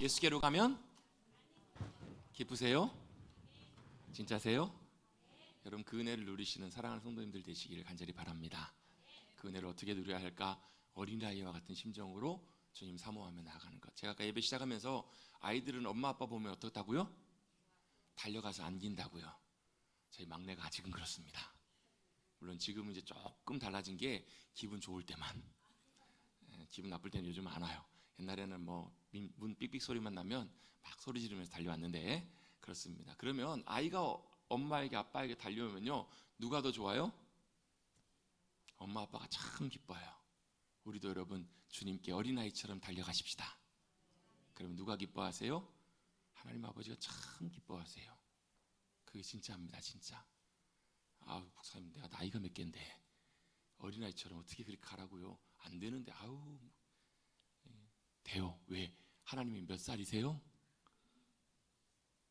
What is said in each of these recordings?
예수께로 가면 기쁘세요? 진짜세요? 여러분 그 은혜를 누리시는 사랑하는 성도님들 되시기를 간절히 바랍니다. 그 은혜를 어떻게 누려야 할까? 어린아이와 같은 심정으로 주님 사모하며 나아가는 것. 제가 아까 예배 시작하면서 아이들은 엄마 아빠 보면 어떻다고요? 달려가서 안긴다고요. 저희 막내가 아직은 그렇습니다. 물론 지금은 이제 조금 달라진 게 기분 좋을 때만, 기분 나쁠 때는 요즘 안 와요. 옛날에는 뭐 문 삑삑 소리만 나면 막 소리 지르면서 달려왔는데 그렇습니다. 그러면 아이가 엄마에게 아빠에게 달려오면요, 누가 더 좋아요? 엄마 아빠가 참 기뻐요. 우리도 여러분 주님께 어린아이처럼 달려가십시다. 그러면 누가 기뻐하세요? 하나님 아버지가 참 기뻐하세요. 그게 진짜입니다. 진짜. 아우 목사님, 내가 나이가 몇 갠데 어린아이처럼 어떻게 그렇게 가라고요? 안 되는데. 아우 돼요. 왜? 하나님이 몇 살이세요?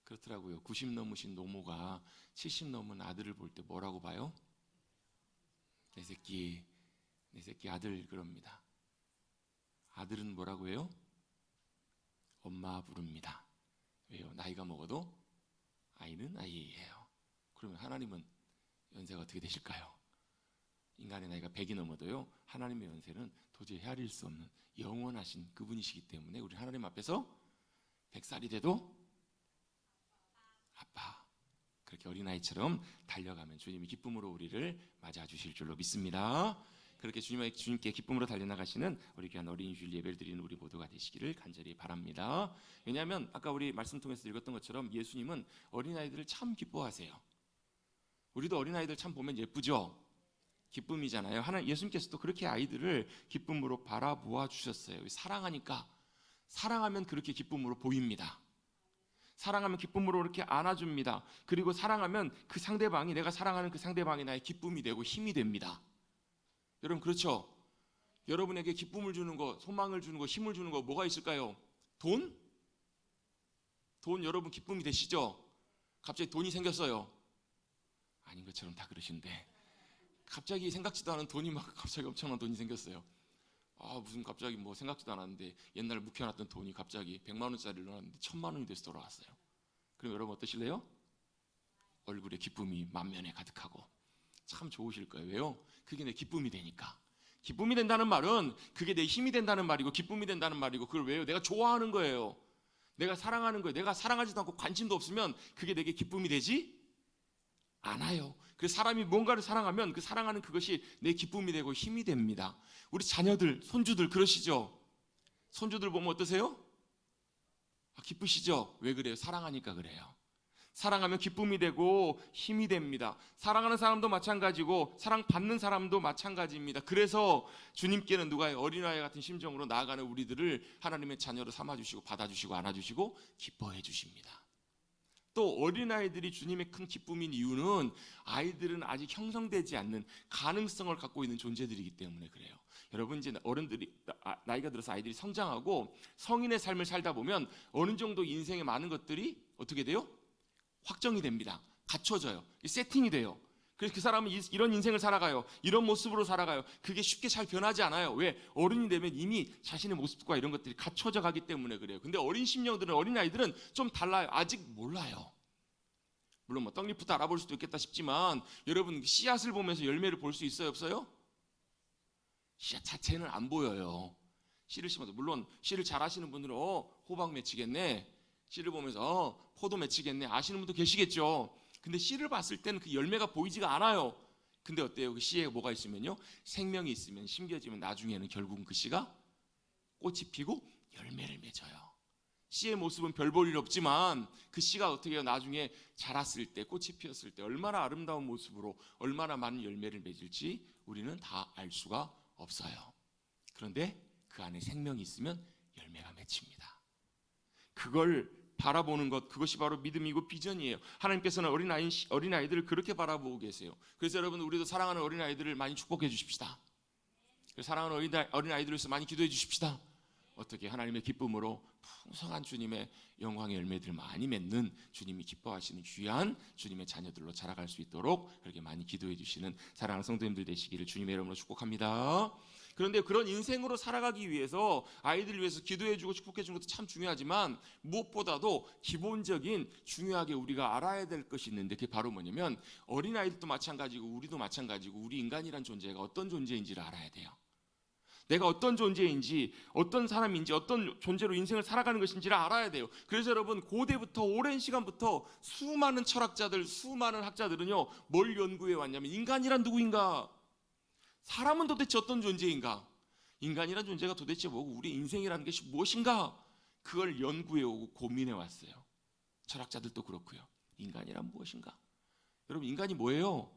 그렇더라고요. 90 넘으신 노모가 70 넘은 아들을 볼 때 뭐라고 봐요? 내 새끼 아들 그럽니다. 아들은 뭐라고 해요? 엄마 부릅니다. 왜요? 나이가 먹어도 아이는 아이예요. 그러면 하나님은 연세가 어떻게 되실까요? 인간의 나이가 100이 넘어도요, 하나님의 연세는 도저히 헤아릴 수 없는 영원하신 그분이시기 때문에 우리 하나님 앞에서 100살이 돼도 아빠, 그렇게 어린아이처럼 달려가면 주님이 기쁨으로 우리를 맞아주실 줄로 믿습니다. 그렇게 주님께 기쁨으로 달려나가시는 우리 귀한 어린이 주일 예배를 드리는 우리 모두가 되시기를 간절히 바랍니다. 왜냐하면 아까 우리 말씀 통해서 읽었던 것처럼 예수님은 어린아이들을 참 기뻐하세요. 우리도 어린아이들 참 보면 예쁘죠? 기쁨이잖아요. 예수님께서도 그렇게 아이들을 기쁨으로 바라보아 주셨어요. 사랑하니까, 사랑하면 그렇게 기쁨으로 보입니다. 사랑하면 기쁨으로 이렇게 안아줍니다. 그리고 사랑하면 그 상대방이, 내가 사랑하는 그 상대방이 나의 기쁨이 되고 힘이 됩니다. 여러분 그렇죠? 여러분에게 기쁨을 주는 거, 소망을 주는 거, 힘을 주는 거 뭐가 있을까요? 돈? 돈 여러분 기쁨이 되시죠? 갑자기 돈이 생겼어요. 아닌 것처럼 다 그러시는데 갑자기 생각지도 않은 돈이 막 갑자기 엄청난 돈이 생겼어요. 무슨 갑자기 뭐 생각지도 않았는데 옛날에 묵혀놨던 돈이 갑자기 100만 원짜리를 넣었는데 1000만 원이 돼서 돌아왔어요. 그럼 여러분 어떠실래요? 얼굴에 기쁨이 만면에 가득하고 참 좋으실 거예요. 왜요? 그게 내 기쁨이 되니까. 기쁨이 된다는 말은 그게 내 힘이 된다는 말이고 기쁨이 된다는 말이고, 그걸 왜요? 내가 좋아하는 거예요. 내가 사랑하는 거예요. 내가 사랑하지도 않고 관심도 없으면 그게 내게 기쁨이 되지 않아요. 그래서 사람이 뭔가를 사랑하면 그 사랑하는 그것이 내 기쁨이 되고 힘이 됩니다. 우리 자녀들, 손주들 그러시죠? 손주들 보면 어떠세요? 기쁘시죠? 왜 그래요? 사랑하니까 그래요. 사랑하면 기쁨이 되고 힘이 됩니다. 사랑하는 사람도 마찬가지고 사랑받는 사람도 마찬가지입니다. 그래서 주님께는 누가 어린아이 같은 심정으로 나아가는 우리들을 하나님의 자녀로 삼아주시고 받아주시고 안아주시고 기뻐해 주십니다. 또 어린아이들이 주님의 큰 기쁨인 이유는 아이들은 아직 형성되지 않는 가능성을 갖고 있는 존재들이기 때문에 그래요. 여러분 이제 어른들이 나이가 들어서 아이들이 성장하고 성인의 삶을 살다 보면 어느 정도 인생에 많은 것들이 어떻게 돼요? 확정이 됩니다. 갖춰져요. 세팅이 돼요. 그래서 그 사람은 이런 인생을 살아가요. 이런 모습으로 살아가요. 그게 쉽게 잘 변하지 않아요. 왜? 어른이 되면 이미 자신의 모습과 이런 것들이 갖춰져 가기 때문에 그래요. 근데 어린 심령들은, 어린아이들은 좀 달라요. 아직 몰라요. 물론 뭐 떡잎부터 알아볼 수도 있겠다 싶지만 여러분 씨앗을 보면서 열매를 볼 수 있어요? 없어요? 씨앗 자체는 안 보여요. 씨를 심어도, 물론 씨를 잘 아시는 분들은 호박 맺히겠네, 씨를 보면서 포도 맺히겠네 아시는 분도 계시겠죠. 근데 씨를 봤을 때는 그 열매가 보이지가 않아요. 근데 어때요? 그 씨에 뭐가 있으면요, 생명이 있으면, 심겨지면 나중에는 결국은 그 씨가 꽃이 피고 열매를 맺어요. 씨의 모습은 별 볼 일 없지만 그 씨가 어떻게 해요? 나중에 자랐을 때, 꽃이 피었을 때 얼마나 아름다운 모습으로 얼마나 많은 열매를 맺을지 우리는 다 알 수가 없어요. 그런데 그 안에 생명이 있으면 열매가 맺힙니다. 그걸 바라보는 것, 그것이 바로 믿음이고 비전이에요. 하나님께서는 어린아이들을 그렇게 바라보고 계세요. 그래서 여러분 우리도 사랑하는 어린아이들을 많이 축복해 주십시다. 사랑하는 어린아이들을 위해서 많이 기도해 주십시다. 어떻게? 하나님의 기쁨으로 풍성한 주님의 영광의 열매들 많이 맺는, 주님이 기뻐하시는 귀한 주님의 자녀들로 자라갈 수 있도록 그렇게 많이 기도해 주시는 사랑하는 성도님들 되시기를 주님의 이름으로 축복합니다. 그런데 그런 인생으로 살아가기 위해서 아이들을 위해서 기도해주고 축복해주는 것도 참 중요하지만 무엇보다도 기본적인 중요하게 우리가 알아야 될 것이 있는데 그게 바로 뭐냐면 어린아이들도 마찬가지고 우리도 마찬가지고 우리 인간이란 존재가 어떤 존재인지를 알아야 돼요. 내가 어떤 존재인지 어떤 사람인지 어떤 존재로 인생을 살아가는 것인지를 알아야 돼요. 그래서 여러분 고대부터 오랜 시간부터 수많은 철학자들 수많은 학자들은요 뭘 연구해 왔냐면 인간이란 누구인가, 사람은 도대체 어떤 존재인가, 인간이란 존재가 도대체 뭐고 우리 인생이라는 것이 무엇인가, 그걸 연구해 오고 고민해 왔어요. 철학자들도 그렇고요. 인간이란 무엇인가? 여러분 인간이 뭐예요?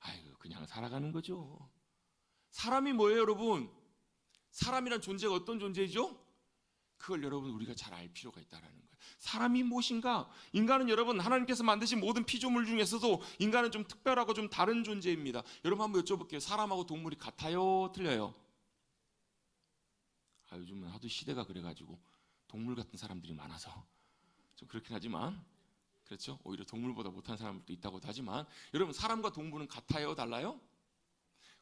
아이고 그냥 살아가는 거죠. 사람이 뭐예요 여러분? 사람이란 존재가 어떤 존재죠? 그걸 여러분 우리가 잘 알 필요가 있다는 거예요. 사람이 무엇인가? 인간은 여러분 하나님께서 만드신 모든 피조물 중에서도 인간은 좀 특별하고 좀 다른 존재입니다. 여러분 한번 여쭤볼게요. 사람하고 동물이 같아요? 틀려요? 요즘은 하도 시대가 그래가지고 동물 같은 사람들이 많아서 좀 그렇긴 하지만 그렇죠? 오히려 동물보다 못한 사람들도 있다고도 하지만 여러분 사람과 동물은 같아요? 달라요?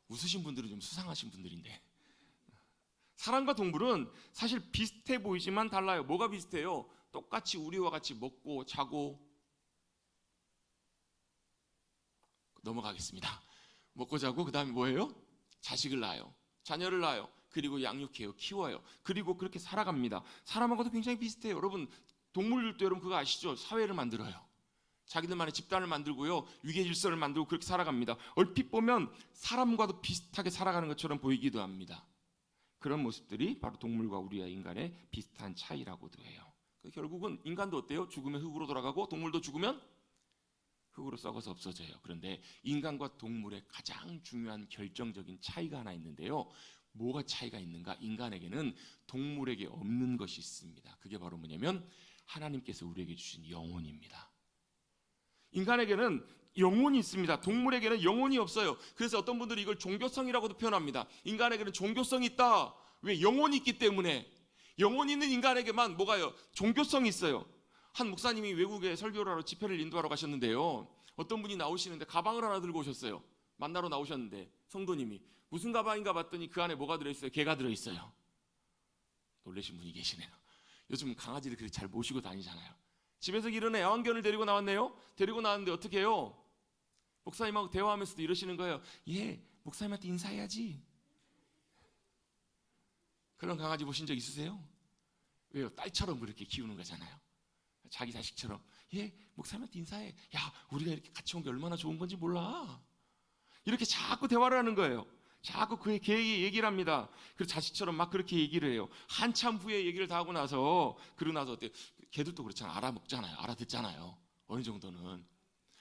웃으신 분들은 좀 수상하신 분들인데 사람과 동물은 사실 비슷해 보이지만 달라요. 뭐가 비슷해요? 똑같이 우리와 같이 먹고 자고, 넘어가겠습니다. 먹고 자고 그 다음에 뭐예요? 자식을 낳아요. 자녀를 낳아요. 그리고 양육해요. 키워요. 그리고 그렇게 살아갑니다. 사람하고도 굉장히 비슷해요. 여러분 동물들도 여러분 그거 아시죠? 사회를 만들어요. 자기들만의 집단을 만들고요. 위계 질서를 만들고 그렇게 살아갑니다. 얼핏 보면 사람과도 비슷하게 살아가는 것처럼 보이기도 합니다. 그런 모습들이 바로 동물과 우리와 인간의 비슷한 차이라고도 해요. 결국은 인간도 어때요? 죽으면 흙으로 돌아가고 동물도 죽으면 흙으로 썩어서 없어져요. 그런데 인간과 동물의 가장 중요한 결정적인 차이가 하나 있는데요. 뭐가 차이가 있는가? 인간에게는 동물에게 없는 것이 있습니다. 그게 바로 뭐냐면 하나님께서 우리에게 주신 영혼입니다. 인간에게는 영혼이 있습니다. 동물에게는 영혼이 없어요. 그래서 어떤 분들이 이걸 종교성이라고도 표현합니다. 인간에게는 종교성이 있다. 왜? 영혼이 있기 때문에. 영혼이 있는 인간에게만 뭐가요? 종교성이 있어요. 한 목사님이 외국에 설교를 하러 집회를 인도하러 가셨는데요. 어떤 분이 나오시는데 가방을 하나 들고 오셨어요. 만나러 나오셨는데 성도님이 무슨 가방인가 봤더니 그 안에 뭐가 들어있어요? 개가 들어있어요. 놀라신 분이 계시네요. 요즘 강아지를 그렇게 잘 모시고 다니잖아요. 집에서 기르는 애완견을 데리고 나왔네요. 데리고 나왔는데 어떻게 해요? 목사님하고 대화하면서도 이러시는 거예요. 예, 목사님한테 인사해야지. 그런 강아지 보신 적 있으세요? 왜요? 딸처럼 그렇게 키우는 거잖아요. 자기 자식처럼. 예, 목사님한테 인사해. 야, 우리가 이렇게 같이 온 게 얼마나 좋은 건지 몰라. 이렇게 자꾸 대화를 하는 거예요. 자꾸 그의 개에게 얘기를 합니다. 그래서 자식처럼 막 그렇게 얘기를 해요. 한참 후에 얘기를 다 하고 나서 그러고 나서 어때? 개들도 그렇잖아요. 알아먹잖아요. 알아듣잖아요. 어느 정도는.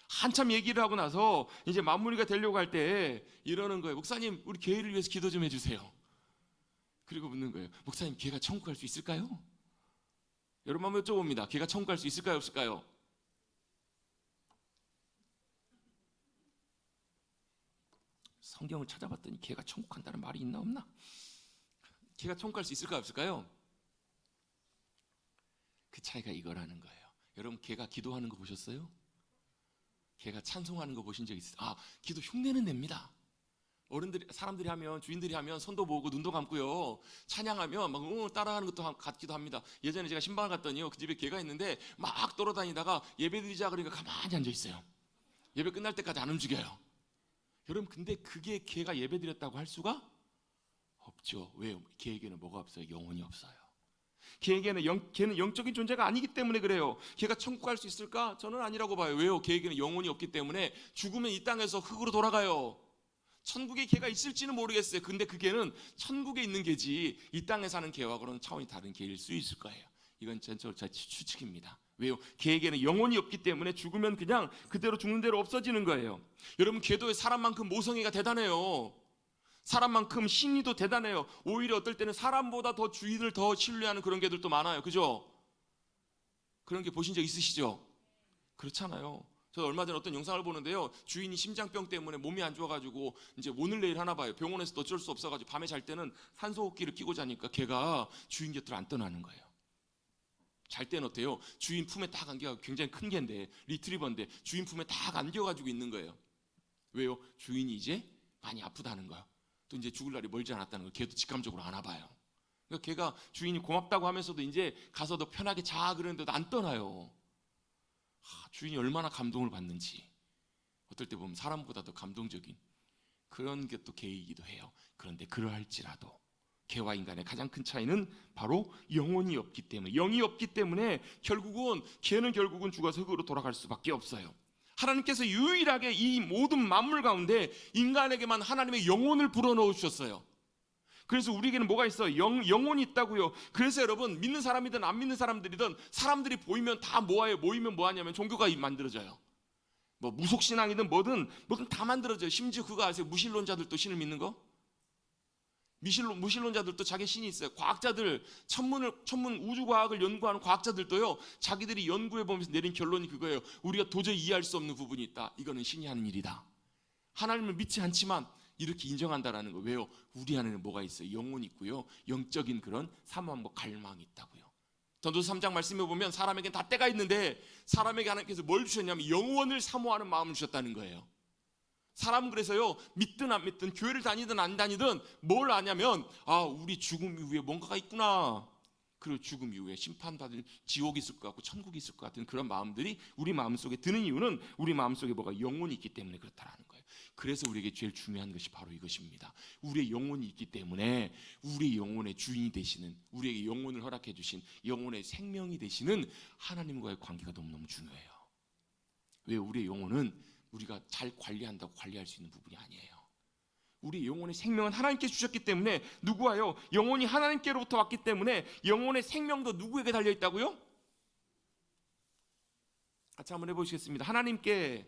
한참 얘기를 하고 나서 이제 마무리가 되려고 할 때 이러는 거예요. 목사님, 우리 개를 위해서 기도 좀 해주세요. 그리고 묻는 거예요. 목사님, 개가 천국 갈 수 있을까요? 여러분 한번 여쭤봅니다. 개가 천국 갈 수 있을까요? 없을까요? 성경을 찾아봤더니 개가 천국 간다는 말이 있나 없나? 개가 천국 갈 수 있을까요? 없을까요? 그 차이가 이거라는 거예요. 여러분 개가 기도하는 거 보셨어요? 개가 찬송하는 거 보신 적 있어요? 기도 흉내는 냅니다. 어른들이 사람들이 하면 주인들이 하면 손도 모으고 눈도 감고요. 찬양하면 막 따라하는 것도 같기도 합니다. 예전에 제가 신방을 갔더니요. 그 집에 개가 있는데 막 돌아다니다가 예배드리자 그러니까 가만히 앉아 있어요. 예배 끝날 때까지 안 움직여요. 여러분 근데 그게 개가 예배드렸다고 할 수가 없죠. 왜요? 개에게는 뭐가 없어요? 영혼이 없어요. 걔는 영적인 존재가 아니기 때문에 그래요. 걔가 천국 갈 수 있을까? 저는 아니라고 봐요. 왜요? 걔에게는 영혼이 없기 때문에 죽으면 이 땅에서 흑으로 돌아가요. 천국에 걔가 있을지는 모르겠어요. 근데 그 개는 천국에 있는 개지 이 땅에 사는 개하고는 차원이 다른 개일 수 있을 거예요. 이건 전적으로 제 추측입니다. 왜요? 개에게는 영혼이 없기 때문에 죽으면 그냥 그대로 죽는 대로 없어지는 거예요. 여러분 개도 사람만큼 모성애가 대단해요. 사람만큼 신의도 대단해요. 오히려 어떨 때는 사람보다 더 주인을 더 신뢰하는 그런 개들도 많아요. 그죠? 그런 게 보신 적 있으시죠? 그렇잖아요. 저 얼마 전에 어떤 영상을 보는데요. 주인이 심장병 때문에 몸이 안 좋아가지고 이제 오늘 내일 하나 봐요. 병원에서 어쩔 수 없어가지고 밤에 잘 때는 산소호흡기를 끼고 자니까 개가 주인 곁을 안 떠나는 거예요. 잘 때는 어때요? 주인 품에 딱 안겨가지고 굉장히 큰 개인데 리트리버인데 주인 품에 딱 안겨가지고 있는 거예요. 왜요? 주인이 이제 많이 아프다는 거예요. 또 이제 죽을 날이 멀지 않았다는 걸 걔도 직감적으로 아나 봐요. 그러니까 걔가 주인이 고맙다고 하면서도 이제 가서 더 편하게 자 그러는데도 안 떠나요. 주인이 얼마나 감동을 받는지. 어떨 때 보면 사람보다 더 감동적인 그런 게 또 개이기도 해요. 그런데 그러할지라도 개와 인간의 가장 큰 차이는 바로 영혼이 없기 때문에, 영이 없기 때문에 개는 결국은 죽어서 흙으로 돌아갈 수밖에 없어요. 하나님께서 유일하게 이 모든 만물 가운데 인간에게만 하나님의 영혼을 불어넣어 주셨어요. 그래서 우리에게는 뭐가 있어요? 영혼이 있다고요. 그래서 여러분, 믿는 사람이든 안 믿는 사람들이든 사람들이 보이면 다 모아요. 모이면 뭐하냐면 종교가 만들어져요. 뭐 무속신앙이든 뭐든 다 만들어져요. 심지어 그거 아세요? 무신론자들도 신을 믿는 거? 무신론자들도 자기 신이 있어요. 과학자들, 천문 우주과학을 연구하는 과학자들도요, 자기들이 연구해 보면서 내린 결론이 그거예요. 우리가 도저히 이해할 수 없는 부분이 있다. 이거는 신이 하는 일이다. 하나님을 믿지 않지만 이렇게 인정한다라는 거예요. 왜요? 우리 안에는 뭐가 있어요? 영혼이 있고요, 영적인 그런 사모함과 갈망이 있다고요. 전도서 3장 말씀해 보면 사람에겐 다 때가 있는데 사람에게 하나님께서 뭘 주셨냐면 영원을 사모하는 마음을 주셨다는 거예요. 사람은 그래서요, 믿든 안 믿든 교회를 다니든 안 다니든 뭘 아냐면, 우리 죽음 이후에 뭔가가 있구나. 그리고 죽음 이후에 심판받을 지옥이 있을 것 같고 천국이 있을 것 같은 그런 마음들이 우리 마음속에 드는 이유는 우리 마음속에 뭐가 영혼이 있기 때문에 그렇다라는 거예요. 그래서 우리에게 제일 중요한 것이 바로 이것입니다. 우리의 영혼이 있기 때문에 우리의 영혼의 주인이 되시는, 우리에게 영혼을 허락해 주신 영혼의 생명이 되시는 하나님과의 관계가 너무너무 중요해요. 왜? 우리의 영혼은 우리가 잘 관리한다고 관리할 수 있는 부분이 아니에요. 우리 영혼의 생명은 하나님께 주셨기 때문에, 누구와요? 영혼이 하나님께로부터 왔기 때문에 영혼의 생명도 누구에게 달려있다고요? 같이 한번 해보시겠습니다. 하나님께.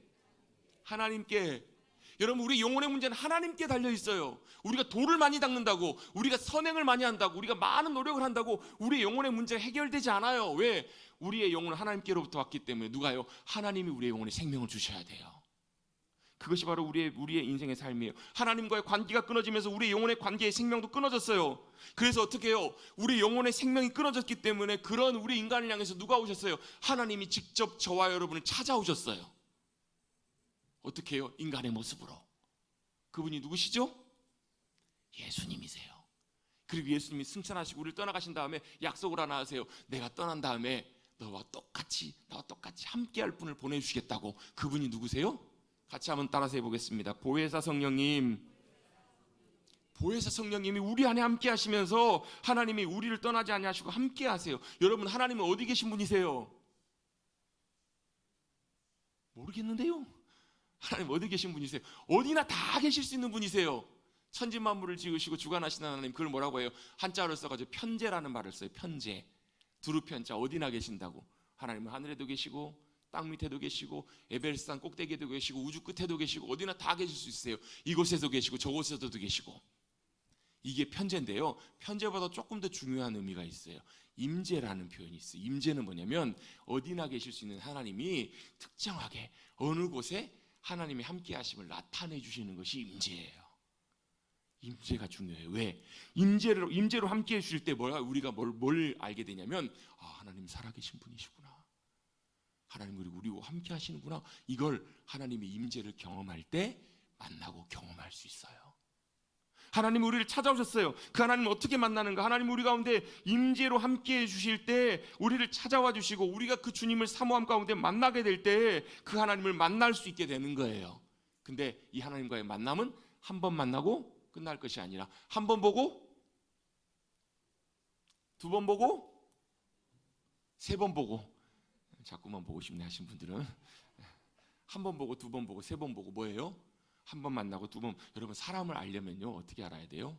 여러분, 우리 영혼의 문제는 하나님께 달려있어요. 우리가 돌을 많이 닦는다고, 우리가 선행을 많이 한다고, 우리가 많은 노력을 한다고 우리의 영혼의 문제가 해결되지 않아요. 왜? 우리의 영혼은 하나님께로부터 왔기 때문에 누가요? 하나님이 우리의 영혼에 생명을 주셔야 돼요. 그것이 바로 우리의 인생의 삶이에요. 하나님과의 관계가 끊어지면서 우리의 영혼의 관계의 생명도 끊어졌어요. 그래서 어떻게 해요? 우리 영혼의 생명이 끊어졌기 때문에 그런 우리 인간을 향해서 누가 오셨어요? 하나님이 직접 저와 여러분을 찾아오셨어요. 어떻게 해요? 인간의 모습으로. 그분이 누구시죠? 예수님이세요. 그리고 예수님이 승천하시고 우리를 떠나가신 다음에 약속을 하나 하세요. 내가 떠난 다음에 나와 똑같이 함께 할 분을 보내주시겠다고. 그분이 누구세요? 같이 한번 따라서 해보겠습니다. 보혜사 성령님이 우리 안에 함께 하시면서 하나님이 우리를 떠나지 아니하시고 함께 하세요. 여러분, 하나님은 어디 계신 분이세요? 모르겠는데요. 하나님 어디 계신 분이세요? 어디나 다 계실 수 있는 분이세요. 천지만물을 지으시고 주관하시는 하나님, 그걸 뭐라고 해요? 한자어를 써가지고 편재라는 말을 써요. 편재. 두루편자. 어디나 계신다고. 하나님은 하늘에도 계시고 땅 밑에도 계시고 에베레스산 꼭대기에도 계시고 우주 끝에도 계시고 어디나 다 계실 수 있어요. 이곳에도 계시고 저곳에도 계시고. 이게 편재인데요, 편재보다 조금 더 중요한 의미가 있어요. 임재라는 표현이 있어요. 임재는 뭐냐면 어디나 계실 수 있는 하나님이 특정하게 어느 곳에 하나님이 함께 하심을 나타내 주시는 것이 임재예요. 임재가 중요해요. 왜? 임재로 함께 해 주실 때 우리가 뭘 알게 되냐면, 하나님 살아계신 분이시구나. 하나님 그리고 우리와 함께 하시는구나. 이걸 하나님의 임재를 경험할 때 만나고 경험할 수 있어요. 하나님이 우리를 찾아오셨어요. 그 하나님을 어떻게 만나는가? 하나님 우리 가운데 임재로 함께 해주실 때 우리를 찾아와 주시고 우리가 그 주님을 사모함 가운데 만나게 될 때 그 하나님을 만날 수 있게 되는 거예요. 근데 이 하나님과의 만남은 한 번 만나고 끝날 것이 아니라 한 번 보고, 두 번 보고, 세 번 보고. 자꾸만 보고 싶네 하신 분들은 한 번 보고, 두 번 보고, 세 번 보고. 뭐예요? 한 번 만나고 두 번. 여러분, 사람을 알려면요 어떻게 알아야 돼요?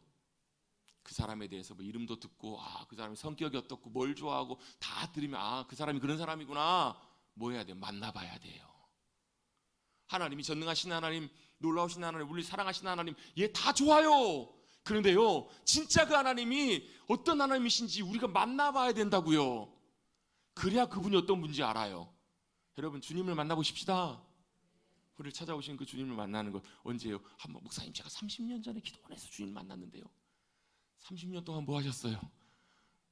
그 사람에 대해서 뭐 이름도 듣고, 그 사람의 성격이 어떻고 뭘 좋아하고 다 들으면 그 사람이 그런 사람이구나. 뭐 해야 돼요? 만나봐야 돼요. 하나님이 전능하신 하나님, 놀라우신 하나님, 우리를 사랑하신 하나님, 얘 다 좋아요. 그런데요, 진짜 그 하나님이 어떤 하나님이신지 우리가 만나봐야 된다고요. 그래야 그분이 어떤 분인지 알아요. 여러분, 주님을 만나보십시다. 우리를 찾아오신 그 주님을 만나는 것 언제예요? 한번, 목사님 제가 30년 전에 기도원에서 주님 만났는데요. 30년 동안 뭐 하셨어요?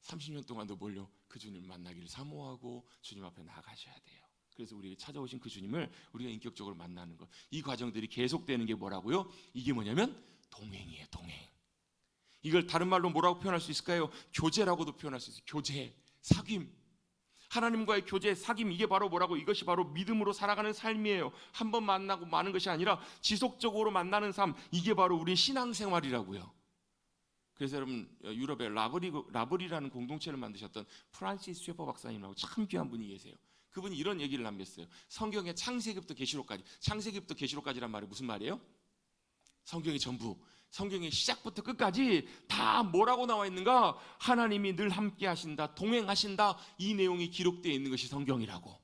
30년 동안도 뭘요? 그 주님을 만나기를 사모하고 주님 앞에 나가셔야 돼요. 그래서 우리에게 찾아오신 그 주님을 우리가 인격적으로 만나는 것, 이 과정들이 계속되는 게 뭐라고요? 이게 뭐냐면 동행이에요. 동행. 이걸 다른 말로 뭐라고 표현할 수 있을까요? 교제라고도 표현할 수 있어요. 교제, 사귐. 하나님과의 교제, 사귐, 이게 바로 뭐라고? 이것이 바로 믿음으로 살아가는 삶이에요. 한 번 만나고 마는 것이 아니라 지속적으로 만나는 삶, 이게 바로 우리 신앙생활이라고요. 그래서 여러분, 유럽에 라브리라는 공동체를 만드셨던 프란시스 쉐퍼 박사님이라고 참 귀한 분이 계세요. 그분이 이런 얘기를 남겼어요. 성경의 창세기부터 계시록까지, 창세기부터 계시록까지란 말이 무슨 말이에요? 성경의 전부, 성경의 시작부터 끝까지 다 뭐라고 나와 있는가? 하나님이 늘 함께 하신다, 동행하신다, 이 내용이 기록되어 있는 것이 성경이라고.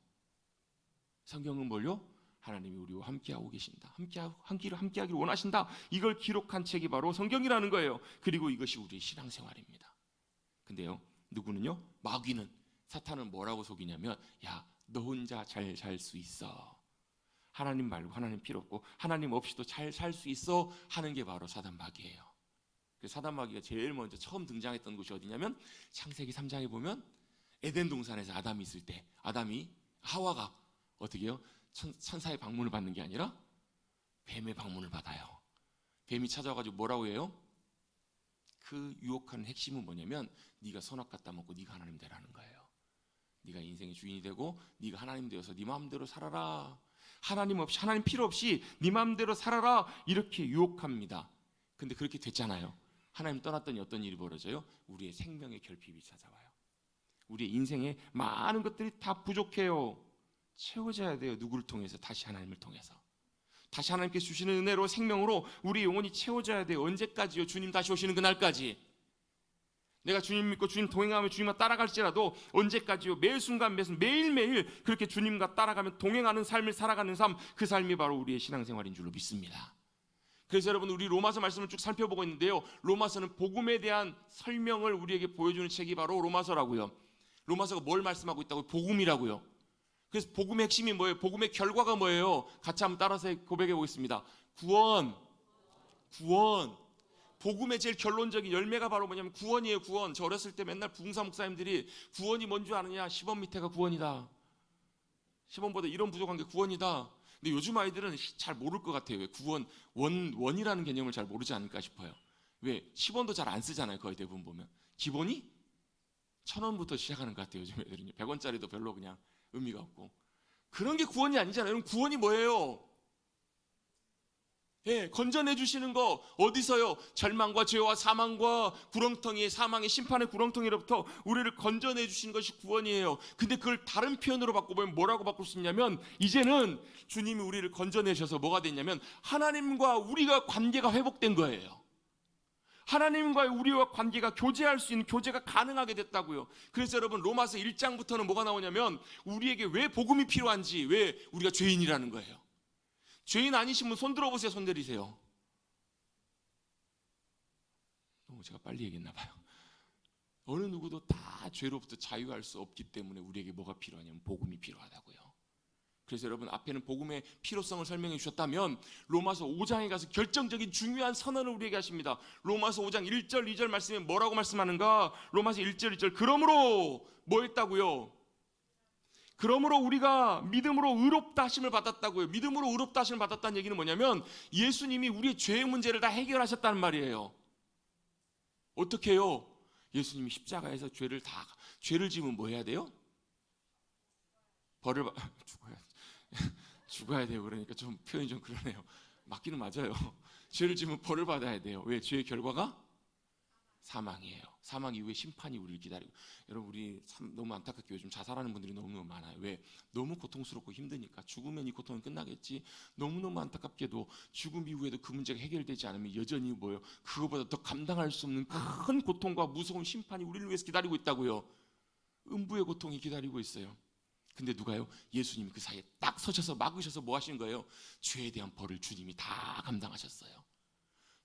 성경은 뭘요? 하나님이 우리와 함께하고 계신다, 함께하기를 원하신다, 이걸 기록한 책이 바로 성경이라는 거예요. 그리고 이것이 우리의 신앙생활입니다. 근데요, 누구는요? 마귀는, 사탄은 뭐라고 속이냐면, 야, 너 혼자 잘 살 수 있어, 하나님 말고, 하나님 필요 없고 하나님 없이도 잘 살 수 있어 하는 게 바로 사단 마귀예요. 사단 마귀가 제일 먼저 처음 등장했던 곳이 어디냐면, 창세기 3장에 보면 에덴 동산에서 아담이 있을 때, 하와가 어떻게 해요? 천사의 방문을 받는 게 아니라 뱀의 방문을 받아요. 뱀이 찾아와가지고 뭐라고 해요? 그 유혹하는 핵심은 뭐냐면, 네가 선악 갖다 먹고 네가 하나님 되라는 거예요. 네가 인생의 주인이 되고 네가 하나님 되어서 네 마음대로 살아라, 하나님 없이, 하나님 필요 없이 네 마음대로 살아라, 이렇게 유혹합니다. 근데 그렇게 됐잖아요. 하나님 떠났더니 어떤 일이 벌어져요? 우리의 생명의 결핍이 찾아와요. 우리의 인생에 많은 것들이 다 부족해요. 채워져야 돼요. 누구를 통해서? 다시 하나님을 통해서. 다시 하나님께서 주시는 은혜로, 생명으로 우리 영혼이 채워져야 돼요. 언제까지요? 주님 다시 오시는 그날까지. 내가 주님 믿고 주님 동행하며 주님과 따라갈지라도 언제까지요? 매 순간 매일매일 그렇게 주님과 따라가며 동행하는 삶을 살아가는 삶, 그 삶이 바로 우리의 신앙생활인 줄로 믿습니다. 그래서 여러분, 우리 로마서 말씀을 쭉 살펴보고 있는데요, 로마서는 복음에 대한 설명을 우리에게 보여주는 책이 바로 로마서라고요. 로마서가 뭘 말씀하고 있다고요? 복음이라고요. 그래서 복음의 핵심이 뭐예요? 복음의 결과가 뭐예요? 같이 한번 따라서 고백해 보겠습니다. 구원. 복음의 제일 결론적인 열매가 바로 뭐냐면 구원이에요. 구원. 저 어렸을 때 맨날 부흥사 목사님들이 구원이 뭔 줄 아느냐? 10원 밑에가 구원이다, 10원보다 1원 부족한 게 구원이다. 근데 요즘 아이들은 잘 모를 것 같아요. 왜? 구원, 원이라는 개념을 잘 모르지 않을까 싶어요. 왜? 10원도 잘 안 쓰잖아요. 거의 대부분 보면 기본이 1,000원부터 시작하는 것 같아요. 요즘 애들은요. 100원짜리도 별로 그냥 의미가 없고. 그런 게 구원이 아니잖아요. 여러분, 구원이 뭐예요? 예, 건져내 주시는 거. 어디서요? 절망과 죄와 사망과 구렁텅이의, 사망의 심판의 구렁텅이로부터 우리를 건져내 주시는 것이 구원이에요. 근데 그걸 다른 표현으로 바꿔보면 뭐라고 바꿀 수 있냐면, 이제는 주님이 우리를 건져내셔서 뭐가 됐냐면, 하나님과 우리가 관계가 회복된 거예요. 하나님과의 우리와 관계가 교제할 수 있는, 교제가 가능하게 됐다고요. 그래서 여러분, 로마서 1장부터는 뭐가 나오냐면, 우리에게 왜 복음이 필요한지, 왜 우리가 죄인이라는 거예요. 죄인 아니신 분 손 들어보세요. 손 내리세요. 너무 제가 빨리 얘기했나 봐요. 어느 누구도 다 죄로부터 자유할 수 없기 때문에 우리에게 뭐가 필요하냐면 복음이 필요하다고요. 그래서 여러분, 앞에는 복음의 필요성을 설명해 주셨다면, 로마서 5장에 가서 결정적인 중요한 선언을 우리에게 하십니다. 로마서 5장 1절 2절 말씀에 뭐라고 말씀하는가? 로마서 1절 2절, 그러므로 뭐 했다고요? 그러므로 우리가 믿음으로 의롭다 하심을 받았다고요. 믿음으로 의롭다 하심을 받았다는 얘기는 뭐냐면, 예수님이 우리의 죄의 문제를 다 해결하셨다는 말이에요. 어떻게 해요? 예수님이 십자가에서 죄를 지으면 뭐 해야 돼요? 벌을 죽어야 돼요. 그러니까 좀 표현이 좀 그러네요. 맞기는 맞아요. 죄를 지으면 벌을 받아야 돼요. 왜? 죄의 결과가 사망이에요. 사망 이후에 심판이 우리를 기다리고. 여러분, 우리 참 너무 안타깝게 요즘 자살하는 분들이 너무너무 많아요. 왜? 너무 고통스럽고 힘드니까. 죽으면 이 고통은 끝나겠지. 너무너무 안타깝게도 죽음 이후에도 그 문제가 해결되지 않으면 여전히 뭐예요? 그거보다 더 감당할 수 없는 큰 고통과 무서운 심판이 우리를 위해서 기다리고 있다고요. 음부의 고통이 기다리고 있어요. 근데 누가요? 예수님이 그 사이에 딱 서셔서 막으셔서 뭐 하신 거예요? 죄에 대한 벌을 주님이 다 감당하셨어요.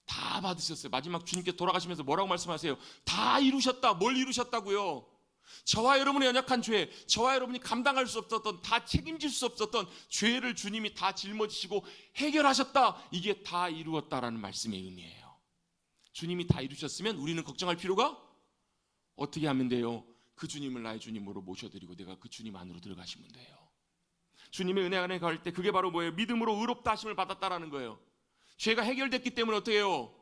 다 받으셨어요. 마지막 주님께 돌아가시면서 뭐라고 말씀하세요? 다 이루셨다. 뭘 이루셨다고요? 저와 여러분의 연약한 죄, 저와 여러분이 감당할 수 없었던, 다 책임질 수 없었던 죄를 주님이 다 짊어지시고 해결하셨다. 이게 다 이루었다라는 말씀의 의미예요. 주님이 다 이루셨으면 우리는 걱정할 필요가 어떻게 하면 돼요? 그 주님을 나의 주님으로 모셔드리고 내가 그 주님 안으로 들어가시면 돼요. 주님의 은혜 안에 갈 때 그게 바로 뭐예요? 믿음으로 의롭다 하심을 받았다라는 거예요. 죄가 해결됐기 때문에 어떻게 해요?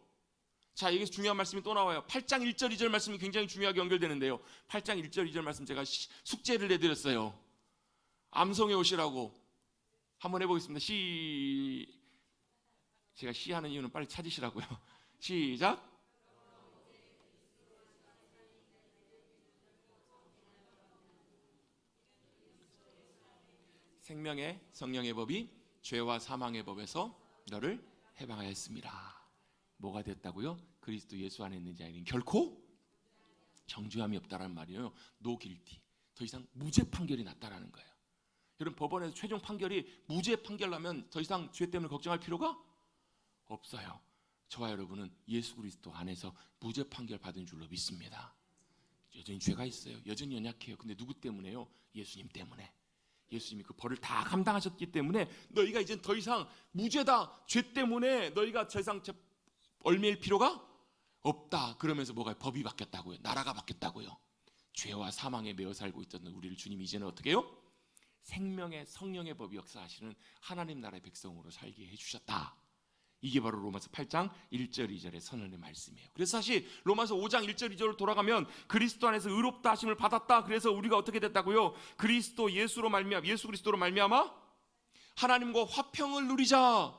자, 여기서 중요한 말씀이 또 나와요. 8장 1절 2절 말씀이 굉장히 중요하게 연결되는데요. 8장 1절 2절 말씀 제가 숙제를 내드렸어요. 암송해 오시라고. 한번 해보겠습니다. 제가 시하는 이유는 빨리 찾으시라고요. 시작. 생명의 성령의 법이 죄와 사망의 법에서 너를 해방하였습니다. 뭐가 됐다고요? 그리스도 예수 안에 있는 자에는 결코 정죄함이 없다라는 말이에요. No guilty. 더 이상 무죄 판결이 났다라는 거예요. 여러분, 법원에서 최종 판결이 무죄 판결 나면 더 이상 죄 때문에 걱정할 필요가 없어요. 저와 여러분은 예수 그리스도 안에서 무죄 판결 받은 줄로 믿습니다. 여전히 죄가 있어요. 여전히 연약해요. 근데 누구 때문에요? 예수님 때문에. 예수님이 그 벌을 다 감당하셨기 때문에 너희가 이제 더 이상 무죄다. 죄 때문에 너희가 더 이상 얽매일 필요가 없다. 그러면서 뭐가 법이 바뀌었다고요. 나라가 바뀌었다고요. 죄와 사망에 매여 살고 있던 우리를 주님이 이제는 어떻게 해요? 생명의 성령의 법이 역사하시는 하나님 나라의 백성으로 살게 해주셨다. 이게 바로 로마서 8장 1절 2절의 선언의 말씀이에요. 그래서 사실 로마서 5장 1절 2절로 돌아가면 그리스도 안에서 의롭다 하심을 받았다. 그래서 우리가 어떻게 됐다고요? 그리스도 예수 그리스도로 말미암아 하나님과 화평을 누리자.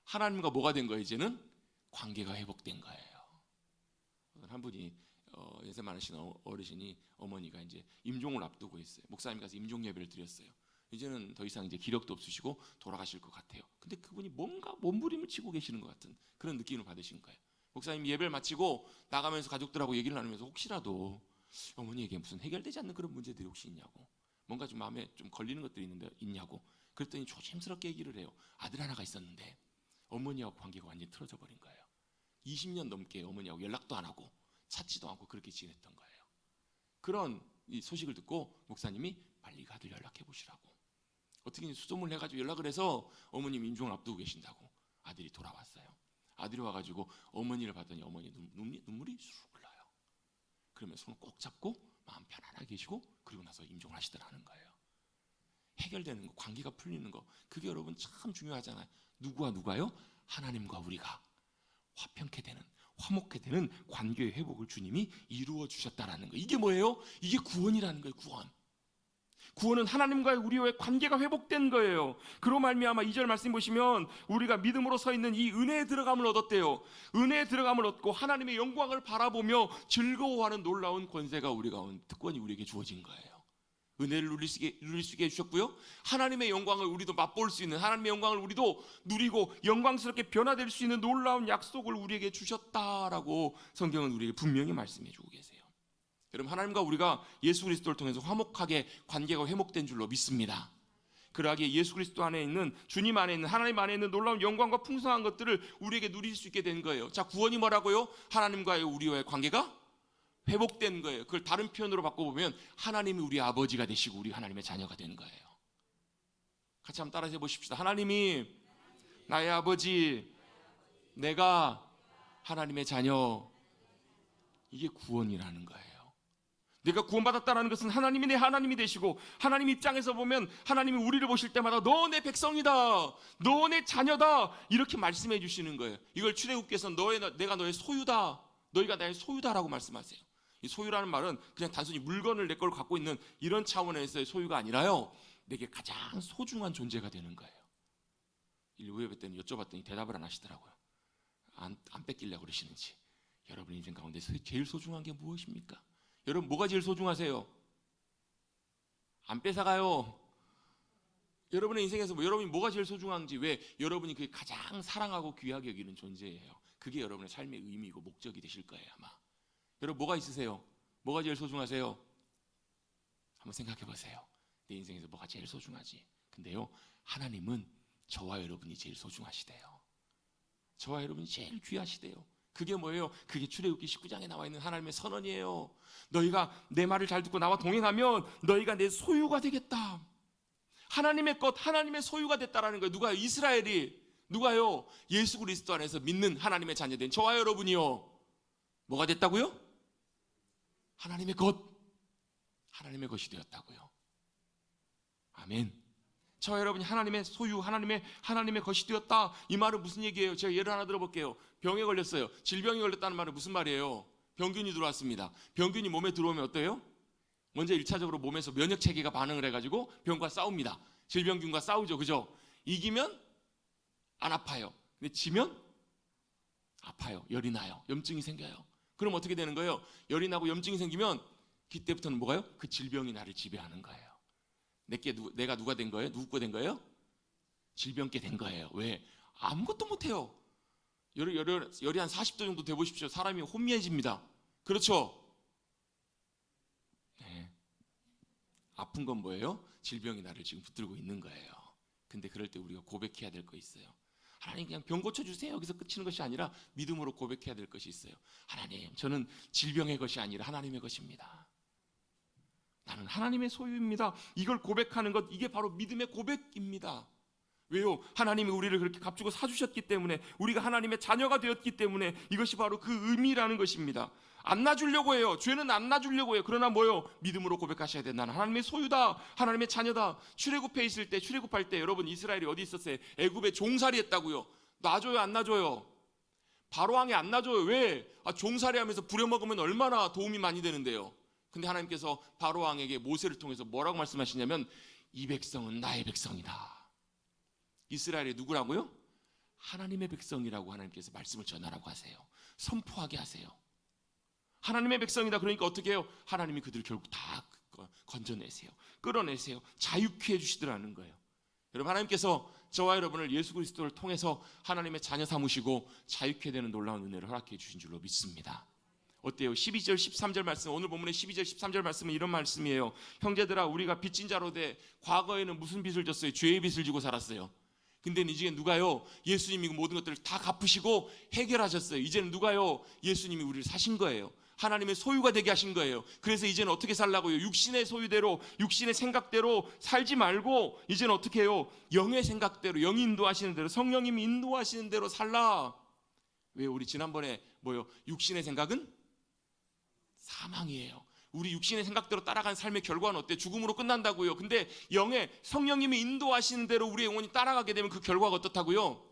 하나님과 뭐가 된 거예요? 이제는 관계가 회복된 거예요. 한 분이 연세 많으신 어르신이, 어머니가 이제 임종을 앞두고 있어요. 목사님 가서 임종 예배를 드렸어요. 이제는 더 이상 이제 기력도 없으시고 돌아가실 것 같아요. 근데 그분이 뭔가 몸부림을 치고 계시는 것 같은 그런 느낌을 받으신 거예요. 목사님 예배를 마치고 나가면서 가족들하고 얘기를 나누면서 혹시라도 어머니에게 무슨 해결되지 않는 그런 문제들이 혹시 있냐고, 뭔가 좀 마음에 좀 걸리는 것들이 있냐고 그랬더니 조심스럽게 얘기를 해요. 아들 하나가 있었는데 어머니하고 관계가 완전히 틀어져 버린 거예요. 20년 넘게 어머니하고 연락도 안 하고 찾지도 않고 그렇게 지냈던 거예요. 그런 이 소식을 듣고 목사님이 빨리 그 아들 연락해 보시라고 어떻게 수소문을 해가지고 연락을 해서 어머님 임종을 앞두고 계신다고 아들이 돌아왔어요. 아들이 와가지고 어머니를 봤더니 어머니 눈물이 쑥 흘러요. 그러면 손을 꼭 잡고 마음 편안하게 계시고 그리고 나서 임종을 하시더라는 거예요. 해결되는 거, 관계가 풀리는 거, 그게 여러분 참 중요하잖아요. 누구와 누가요? 하나님과 우리가 화평케 되는, 화목케 되는 관계의 회복을 주님이 이루어 주셨다라는 거. 이게 뭐예요? 이게 구원이라는 거예요. 구원은 하나님과의 우리와의 관계가 회복된 거예요. 그로 말미암아 2절 말씀 보시면 우리가 믿음으로 서 있는 이 은혜의 들어감을 얻었대요. 은혜의 들어감을 얻고 하나님의 영광을 바라보며 즐거워하는 놀라운 권세가 특권이 우리에게 주어진 거예요. 은혜를 누릴 수 있게 해주셨고요. 하나님의 영광을 우리도 맛볼 수 있는, 하나님의 영광을 우리도 누리고 영광스럽게 변화될 수 있는 놀라운 약속을 우리에게 주셨다라고 성경은 우리에게 분명히 말씀해 주고 계세요. 여러분, 하나님과 우리가 예수 그리스도를 통해서 화목하게 관계가 회복된 줄로 믿습니다. 그러하기에 예수 그리스도 안에 있는, 주님 안에 있는, 하나님 안에 있는 놀라운 영광과 풍성한 것들을 우리에게 누릴 수 있게 된 거예요. 자, 구원이 뭐라고요? 하나님과의 우리와의 관계가 회복된 거예요. 그걸 다른 표현으로 바꿔보면 하나님이 우리 아버지가 되시고 우리 하나님의 자녀가 된 거예요. 같이 한번 따라서 해보십시다. 하나님이 나의 아버지, 내가 하나님의 자녀. 이게 구원이라는 거예요. 내가 구원받았다는 것은 하나님이 내 하나님이 되시고, 하나님 입장에서 보면 하나님이 우리를 보실 때마다 너 내 백성이다, 너 내 자녀다, 이렇게 말씀해 주시는 거예요. 이걸 출애굽께서 내가 너의 소유다, 너희가 나의 소유다라고 말씀하세요. 이 소유라는 말은 그냥 단순히 물건을 내 걸 갖고 있는 이런 차원에서의 소유가 아니라요, 내게 가장 소중한 존재가 되는 거예요. 일부 예배 때는 여쭤봤더니 대답을 안 하시더라고요. 안 뺏기려고 그러시는지. 여러분 인생 가운데 제일 소중한 게 무엇입니까? 여러분 뭐가 제일 소중하세요? 안 뺏어가요. 여러분의 인생에서 여러분이 뭐가 제일 소중한지, 왜 여러분이 그게 가장 사랑하고 귀하게 여기는 존재예요. 그게 여러분의 삶의 의미이고 목적이 되실 거예요. 아마 여러분 뭐가 있으세요? 뭐가 제일 소중하세요? 한번 생각해 보세요. 내 인생에서 뭐가 제일 소중하지? 근데요, 하나님은 저와 여러분이 제일 소중하시대요. 저와 여러분이 제일 귀하시대요. 그게 뭐예요? 그게 출애굽기 19장에 나와 있는 하나님의 선언이에요. 너희가 내 말을 잘 듣고 나와 동행하면 너희가 내 소유가 되겠다. 하나님의 것, 하나님의 소유가 됐다라는 거예요. 누가요? 이스라엘이. 누가요? 예수 그리스도 안에서 믿는 하나님의 자녀된 저와 여러분이요. 뭐가 됐다고요? 하나님의 것, 하나님의 것이 되었다고요. 아멘. 저와 여러분이 하나님의 소유, 하나님의 것이 되었다. 이 말은 무슨 얘기예요? 제가 예를 하나 들어볼게요. 병에 걸렸어요. 질병이 걸렸다는 말은 무슨 말이에요? 병균이 들어왔습니다. 병균이 몸에 들어오면 어때요? 먼저 1차적으로 몸에서 면역 체계가 반응을 해가지고 병과 싸웁니다. 질병균과 싸우죠, 그죠? 이기면 안 아파요. 근데 지면 아파요. 열이 나요. 염증이 생겨요. 그럼 어떻게 되는 거예요? 열이 나고 염증이 생기면 그때부터는 뭐가요? 그 질병이 나를 지배하는 거예요. 내가 누가 된 거예요? 누구 거 된 거예요? 질병께 된 거예요. 왜? 아무것도 못해요. 열이 한 40도 정도 돼 보십시오. 사람이 혼미해집니다. 그렇죠? 네. 아픈 건 뭐예요? 질병이 나를 지금 붙들고 있는 거예요. 근데 그럴 때 우리가 고백해야 될 거 있어요. 하나님 그냥 병 고쳐주세요. 여기서 끝이는 것이 아니라 믿음으로 고백해야 될 것이 있어요. 하나님, 저는 질병의 것이 아니라 하나님의 것입니다. 나는 하나님의 소유입니다. 이걸 고백하는 것, 이게 바로 믿음의 고백입니다. 왜요? 하나님이 우리를 그렇게 값주고 사주셨기 때문에, 우리가 하나님의 자녀가 되었기 때문에 이것이 바로 그 의미라는 것입니다. 안 놔주려고 해요. 죄는 안 놔주려고 해요. 그러나 뭐요? 믿음으로 고백하셔야 돼. 나는 하나님의 소유다. 하나님의 자녀다. 출애굽해 있을 때, 출애굽할 때 여러분 이스라엘이 어디 있었어요? 애굽에 종살이 했다고요. 놔줘요, 안 놔줘요? 바로왕이 안 놔줘요. 왜? 종살이 하면서 부려먹으면 얼마나 도움이 많이 되는데요. 근데 하나님께서 바로왕에게 모세를 통해서 뭐라고 말씀하시냐면, 이 백성은 나의 백성이다. 이스라엘이 누구라고요? 하나님의 백성이라고 하나님께서 말씀을 전하라고 하세요. 선포하게 하세요. 하나님의 백성이다. 그러니까 어떻게 해요? 하나님이 그들을 결국 다 건져내세요. 끌어내세요. 자유케 해주시더라는 거예요. 여러분, 하나님께서 저와 여러분을 예수 그리스도를 통해서 하나님의 자녀 삼으시고 자유케 되는 놀라운 은혜를 허락해 주신 줄로 믿습니다. 어때요? 12절 13절 말씀, 오늘 본문의 12절 13절 말씀은 이런 말씀이에요. 형제들아, 우리가 빚진 자로 돼 과거에는 무슨 빚을 졌어요? 죄의 빚을 지고 살았어요. 근데 이제 누가요? 예수님이 모든 것들을 다 갚으시고 해결하셨어요. 이제는 누가요? 예수님이 우리를 사신 거예요. 하나님의 소유가 되게 하신 거예요. 그래서 이제는 어떻게 살라고요? 육신의 소유대로, 육신의 생각대로 살지 말고 이제는 어떻게 해요? 영의 생각대로, 영이 인도하시는 대로, 성령님이 인도하시는 대로 살라. 왜? 우리 지난번에 뭐요? 육신의 생각은 사망이에요. 우리 육신의 생각대로 따라간 삶의 결과는 어때? 죽음으로 끝난다고요. 근데 영의 성령님이 인도하시는 대로 우리의 영혼이 따라가게 되면 그 결과가 어떻다고요?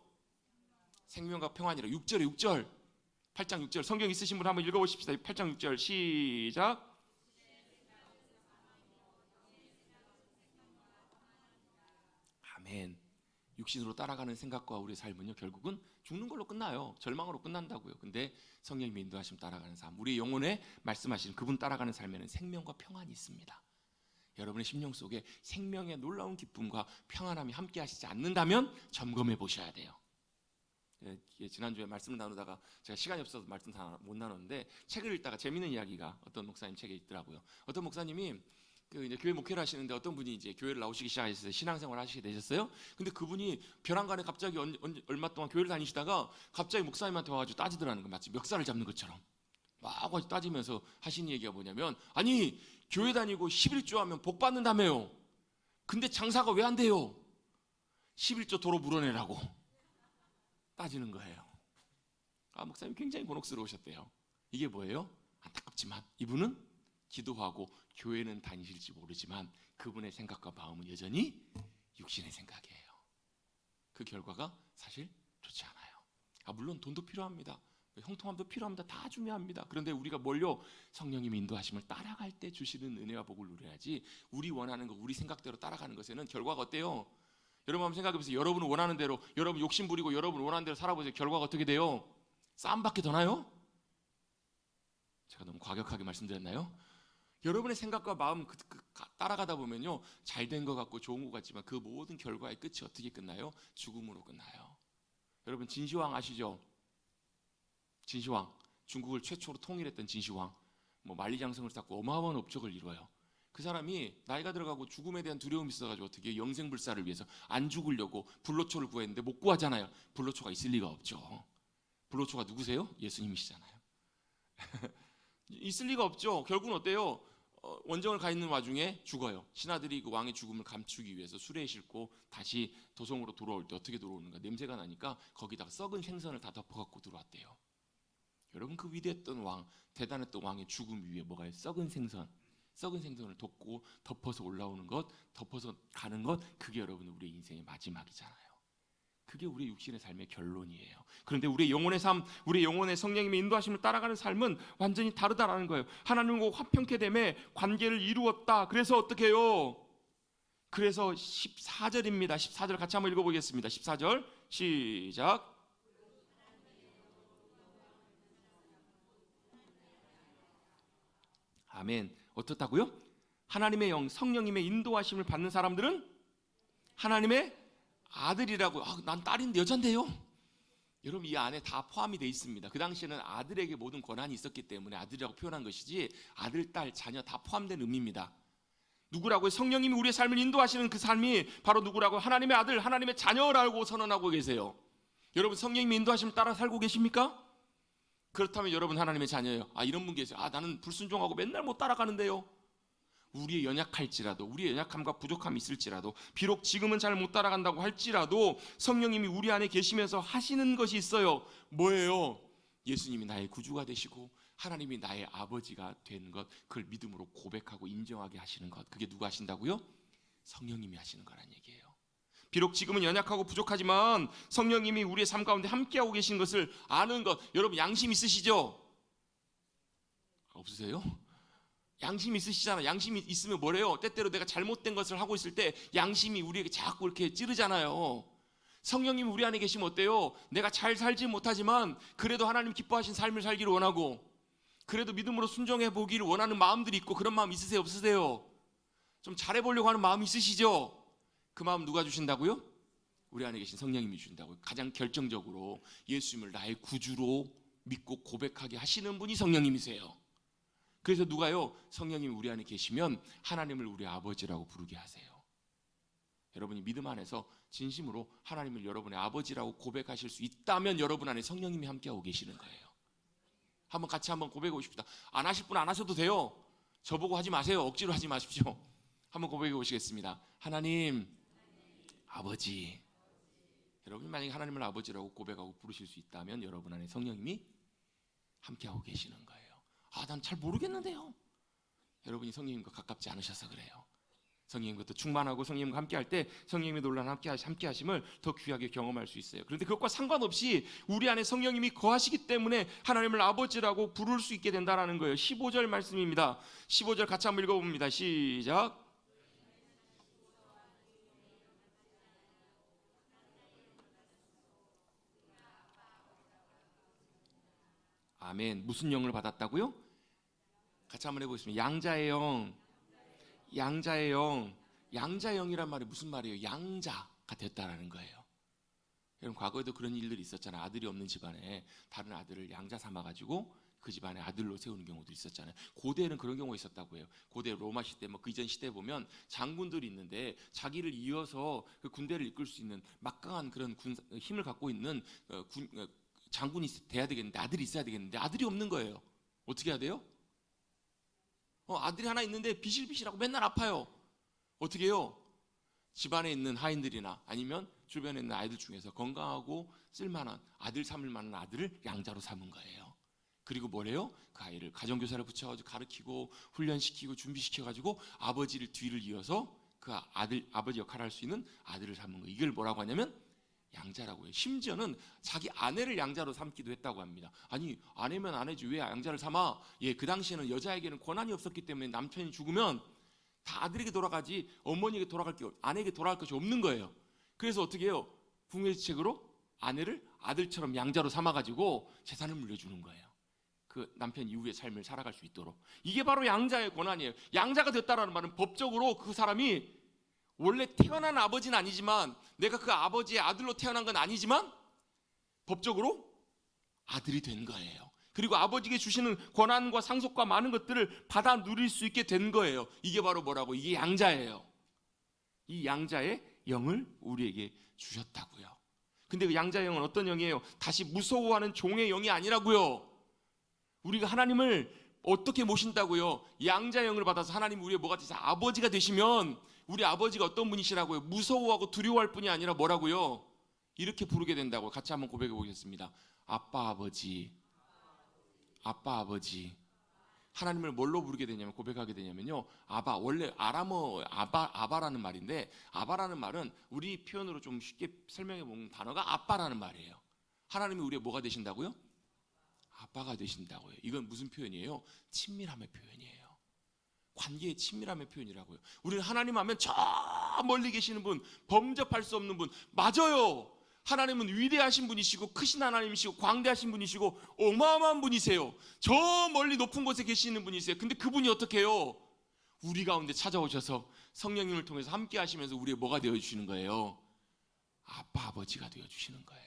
생명과 평안이라. 6절에 6절, 8장 6절 성경 있으신 분 한번 읽어보십시다. 8장 6절 시작. 아멘. 육신으로 따라가는 생각과 우리의 삶은요, 결국은 죽는 걸로 끝나요. 절망으로 끝난다고요. 근데 성령님이 인도하시면 따라가는 삶, 우리 영혼에 말씀하신 그분 따라가는 삶에는 생명과 평안이 있습니다. 여러분의 심령 속에 생명의 놀라운 기쁨과 평안함이 함께 하시지 않는다면 점검해 보셔야 돼요. 지난주에 말씀을 나누다가 제가 시간이 없어서 말씀 다 못 나눴는데, 책을 읽다가 재미있는 이야기가 어떤 목사님 책에 있더라고요. 어떤 목사님이 이제 교회 목회를 하시는데 어떤 분이 이제 교회를 나오시기 시작하셨어요. 신앙생활을 하시게 되셨어요. 근데 그분이 벼랑간에 갑자기 얼마 동안 교회를 다니시다가 갑자기 목사님한테 와가지고 따지더라는 거, 마치 멱살을 잡는 것처럼 막 따지면서 하신 얘기가 뭐냐면, 아니 교회 다니고 11조 하면 복 받는다며요. 근데 장사가 왜 안 돼요? 11조 도로 물어내라고 따지는 거예요. 목사님 굉장히 곤혹스러우셨대요. 이게 뭐예요? 안타깝지만 이분은 기도하고 교회는 다니실지 모르지만 그분의 생각과 마음은 여전히 육신의 생각이에요. 그 결과가 사실 좋지 않아요. 물론 돈도 필요합니다. 형통함도 필요합니다. 다 중요합니다. 그런데 우리가 뭘요? 성령님이 인도하심을 따라갈 때 주시는 은혜와 복을 누려야지, 우리 원하는 거, 우리 생각대로 따라가는 것에는 결과가 어때요? 여러분 한번 생각해보세요. 여러분 원하는 대로, 여러분 욕심 부리고 여러분 원하는 대로 살아보세요. 결과가 어떻게 돼요? 싸움밖에 더 나요? 제가 너무 과격하게 말씀드렸나요? 여러분의 생각과 마음 따라가다 보면요, 잘된 것 같고 좋은 것 같지만 그 모든 결과의 끝이 어떻게 끝나요? 죽음으로 끝나요. 여러분 진시황 아시죠? 진시황, 중국을 최초로 통일했던 진시황, 만리장성을 쌓고 어마어마한 업적을 이루어요. 그 사람이 나이가 들어가고 죽음에 대한 두려움이 있어가지고 어떻게 영생불사를 위해서 안 죽으려고 불로초를 구했는데 못 구하잖아요. 불로초가 있을 리가 없죠. 불로초가 누구세요? 예수님이시잖아요. 있을 리가 없죠. 결국은 어때요? 원정을 가 있는 와중에 죽어요. 신하들이 그 왕의 죽음을 감추기 위해서 수레에 싣고 다시 도성으로 돌아올 때 어떻게 돌아오는가? 냄새가 나니까 거기다가 썩은 생선을 다 덮어갖고 들어왔대요. 여러분, 그 위대했던 왕, 대단했던 왕의 죽음 위에 뭐가 썩은 생선, 썩은 생선을 덮어서 올라오는 것, 덮어서 가는 것, 그게 여러분 우리의 인생의 마지막이잖아요. 그게 우리의 육신의 삶의 결론이에요. 그런데 우리의 영혼의 삶, 우리의 영혼의 성령님의 인도하심을 따라가는 삶은 완전히 다르다라는 거예요. 하나님과 화평케 됨에 관계를 이루었다. 그래서 어떻게 해요? 그래서 14절입니다. 14절 같이 한번 읽어보겠습니다. 14절 시작. 아멘. 어떻다고요? 하나님의 영, 성령님의 인도하심을 받는 사람들은 하나님의 아들이라고. 난 딸인데 여잔데요. 여러분 이 안에 다 포함이 되어 있습니다. 그 당시에는 아들에게 모든 권한이 있었기 때문에 아들이라고 표현한 것이지 아들, 딸, 자녀 다 포함된 의미입니다. 누구라고요? 성령님이 우리의 삶을 인도하시는 그 삶이 바로 누구라고? 하나님의 아들, 하나님의 자녀라고 선언하고 계세요. 여러분 성령님이 인도하심을 따라 살고 계십니까? 그렇다면 여러분 하나님의 자녀예요. 이런 분 계세요. 나는 불순종하고 맨날 못 따라가는데요. 우리의 연약할지라도, 우리의 연약함과 부족함이 있을지라도, 비록 지금은 잘 못 따라간다고 할지라도 성령님이 우리 안에 계시면서 하시는 것이 있어요. 뭐예요? 예수님이 나의 구주가 되시고 하나님이 나의 아버지가 된 것, 그걸 믿음으로 고백하고 인정하게 하시는 것. 그게 누가 하신다고요? 성령님이 하시는 거란 얘기예요. 비록 지금은 연약하고 부족하지만 성령님이 우리의 삶 가운데 함께하고 계신 것을 아는 것. 여러분 양심 있으시죠? 없으세요? 양심 있으시잖아요. 양심이 있으면 뭐래요? 때때로 내가 잘못된 것을 하고 있을 때 양심이 우리에게 자꾸 이렇게 찌르잖아요. 성령님이 우리 안에 계시면 어때요? 내가 잘 살지 못하지만 그래도 하나님 기뻐하신 삶을 살기를 원하고, 그래도 믿음으로 순종해 보기를 원하는 마음들이 있고, 그런 마음 있으세요? 없으세요? 좀 잘해보려고 하는 마음 있으시죠? 그 마음 누가 주신다고요? 우리 안에 계신 성령님이 주신다고요. 가장 결정적으로 예수님을 나의 구주로 믿고 고백하게 하시는 분이 성령님이세요. 그래서 누가요? 성령님이 우리 안에 계시면 하나님을 우리 아버지라고 부르게 하세요. 여러분이 믿음 안에서 진심으로 하나님을 여러분의 아버지라고 고백하실 수 있다면 여러분 안에 성령님이 함께하고 계시는 거예요. 한번 같이 한번 고백해 보십시다. 안 하실 분 안 하셔도 돼요. 저보고 하지 마세요. 억지로 하지 마십시오. 한번 고백해 보시겠습니다. 하나님 아버지. 여러분이 만약에 하나님을 아버지라고 고백하고 부르실 수 있다면 여러분 안에 성령님이 함께하고 계시는 거예요. 난 잘 모르겠는데요. 여러분이 성령님과 가깝지 않으셔서 그래요. 성령님과 또 충만하고 성령님과 함께할 때 성령님의 놀라운 함께하심을 더 귀하게 경험할 수 있어요. 그런데 그것과 상관없이 우리 안에 성령님이 거하시기 때문에 하나님을 아버지라고 부를 수 있게 된다는 거예요. 15절 말씀입니다. 15절 같이 한번 읽어봅니다. 시작. 아멘. 무슨 영을 받았다고요? 같이 한번 해보겠습니다. 양자의 영. 양자의 영. 양자의 영이란 말이 무슨 말이에요? 양자가 됐다라는 거예요. 여러분 과거에도 그런 일들이 있었잖아요. 아들이 없는 집안에 다른 아들을 양자 삼아가지고 그 집안에 아들로 세우는 경우도 있었잖아요. 고대에는 그런 경우가 있었다고 해요. 고대 로마 시대 그 이전 시대에 보면 장군들이 있는데 자기를 이어서 그 군대를 이끌 수 있는 막강한 그런 힘을 갖고 있는 장군이 돼야 되겠는데, 아들이 있어야 되겠는데 아들이 없는 거예요. 어떻게 해야 돼요? 아들이 하나 있는데 비실비실하고 맨날 아파요. 어떻게 해요? 집안에 있는 하인들이나 아니면 주변에 있는 아이들 중에서 건강하고 쓸만한 아들 삼을 만한 아들을 양자로 삼은 거예요. 그리고 뭐래요? 그 아이를 가정교사를 붙여가지고 가르치고 훈련시키고 준비시켜가지고 아버지를 뒤를 이어서 그 아버지 역할을 할 수 있는 아들을 삼은 거예요. 이걸 뭐라고 하냐면 양자라고 해요. 심지어는 자기 아내를 양자로 삼기도 했다고 합니다. 아니 아내면 아내지 왜 양자를 삼아? 그 당시에는 여자에게는 권한이 없었기 때문에 남편이 죽으면 다 아들에게 돌아가지 어머니에게 아내에게 돌아갈 것이 없는 거예요. 그래서 어떻게 해요? 궁예지책으로 아내를 아들처럼 양자로 삼아가지고 재산을 물려주는 거예요. 그 남편 이후의 삶을 살아갈 수 있도록. 이게 바로 양자의 권한이에요. 양자가 됐다라는 말은 법적으로 그 사람이 원래 태어난 아버지는 아니지만, 내가 그 아버지의 아들로 태어난 건 아니지만 법적으로 아들이 된 거예요. 그리고 아버지에게 주시는 권한과 상속과 많은 것들을 받아 누릴 수 있게 된 거예요. 이게 바로 뭐라고? 이게 양자예요. 이 양자의 영을 우리에게 주셨다고요. 근데 그 양자의 영은 어떤 영이에요? 다시 무서워하는 종의 영이 아니라고요. 우리가 하나님을 어떻게 모신다고요? 양자의 영을 받아서 하나님이 우리의 뭐가 되셔서 아버지가 되시면 우리 아버지가 어떤 분이시라고요? 무서워하고 두려워할 뿐이 아니라 뭐라고요? 이렇게 부르게 된다고. 같이 한번 고백해 보겠습니다. 아빠 아버지. 아빠 아버지. 하나님을 뭘로 부르게 되냐면, 고백하게 되냐면요, 아바. 원래 아람어 아바라는 말인데, 아바라는 말은 우리 표현으로 좀 쉽게 설명해 보면 단어가 아빠라는 말이에요. 하나님이 우리의 뭐가 되신다고요? 아빠가 되신다고요. 이건 무슨 표현이에요? 친밀함의 표현이에요. 관계의 친밀함의 표현이라고요. 우리는 하나님 하면 저 멀리 계시는 분, 범접할 수 없는 분. 맞아요. 하나님은 위대하신 분이시고 크신 하나님이시고 광대하신 분이시고 어마어마한 분이세요. 저 멀리 높은 곳에 계시는 분이세요. 근데 그분이 어떻게 해요? 우리 가운데 찾아오셔서 성령님을 통해서 함께 하시면서 우리의 뭐가 되어주시는 거예요? 아빠, 아버지가 되어주시는 거예요.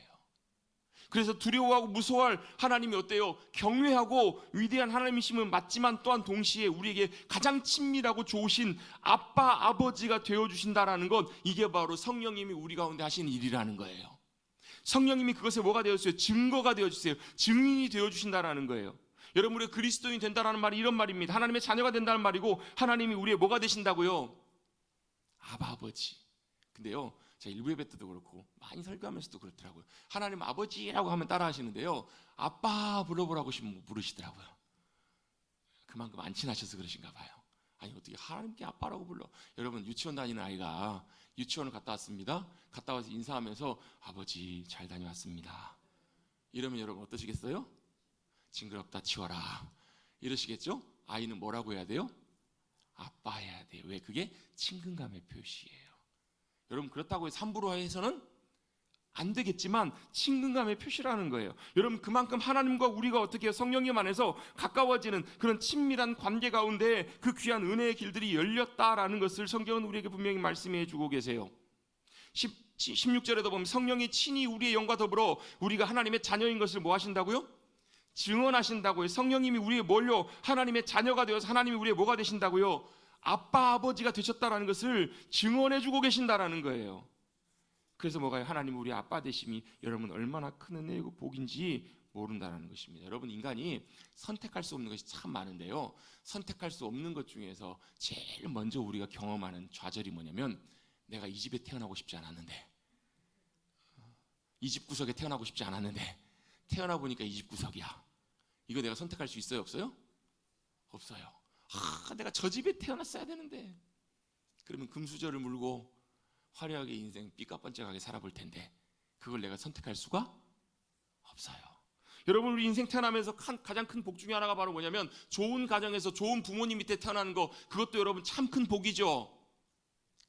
그래서 두려워하고 무서워할 하나님이 어때요? 경외하고 위대한 하나님이심은 맞지만 또한 동시에 우리에게 가장 친밀하고 좋으신 아빠, 아버지가 되어주신다라는 것, 이게 바로 성령님이 우리 가운데 하시는 일이라는 거예요. 성령님이 그것에 뭐가 되어주세요? 증거가 되어주세요. 증인이 되어주신다라는 거예요. 여러분, 우리가 그리스도인이 된다라는 말이 이런 말입니다. 하나님의 자녀가 된다는 말이고, 하나님이 우리의 뭐가 되신다고요? 아바, 아버지. 근데요, 제가 일부 예배 때도 그렇고 많이 설교하면서도 그렇더라고요. 하나님 아버지라고 하면 따라 하시는데요, 아빠 불러보라고 부르시더라고요. 그만큼 안 친하셔서 그러신가 봐요. 아니, 어떻게 하나님께 아빠라고 불러? 여러분, 유치원 다니는 아이가 유치원을 갔다 왔습니다. 갔다 와서 인사하면서 아버지 잘 다녀왔습니다. 이러면 여러분 어떠시겠어요? 징그럽다, 치워라, 이러시겠죠? 아이는 뭐라고 해야 돼요? 아빠 해야 돼요. 왜? 그게 친근감의 표시예요. 여러분, 그렇다고 해서 함부로 해서는 안 되겠지만 친근감의 표시라는 거예요. 여러분, 그만큼 하나님과 우리가 어떻게 해요? 성령님 안에서 가까워지는 그런 친밀한 관계 가운데 그 귀한 은혜의 길들이 열렸다라는 것을 성경은 우리에게 분명히 말씀해 주고 계세요. 16절에도 보면 성령이 친히 우리의 영과 더불어 우리가 하나님의 자녀인 것을 뭐 하신다고요? 증언하신다고요. 성령님이 우리의 뭘요? 하나님의 자녀가 되어서 하나님이 우리의 뭐가 되신다고요? 아빠, 아버지가 되셨다라는 것을 증언해 주고 계신다라는 거예요. 그래서 뭐가요? 하나님 우리 아빠 되심이 여러분 얼마나 큰 은혜이고 복인지 모른다는 것입니다. 여러분, 인간이 선택할 수 없는 것이 참 많은데요, 선택할 수 없는 것 중에서 제일 먼저 우리가 경험하는 좌절이 뭐냐면, 내가 이 집에 태어나고 싶지 않았는데, 이 집 구석에 태어나고 싶지 않았는데 태어나 보니까 이 집 구석이야. 이거 내가 선택할 수 있어요? 없어요? 없어요. 내가 저 집에 태어났어야 되는데. 그러면 금수저를 물고 화려하게 인생 삐까뻔쩍하게 살아볼 텐데 그걸 내가 선택할 수가 없어요. 여러분, 우리 인생 태어나면서 가장 큰 복 중에 하나가 바로 뭐냐면, 좋은 가정에서 좋은 부모님 밑에 태어나는 거, 그것도 여러분 참 큰 복이죠.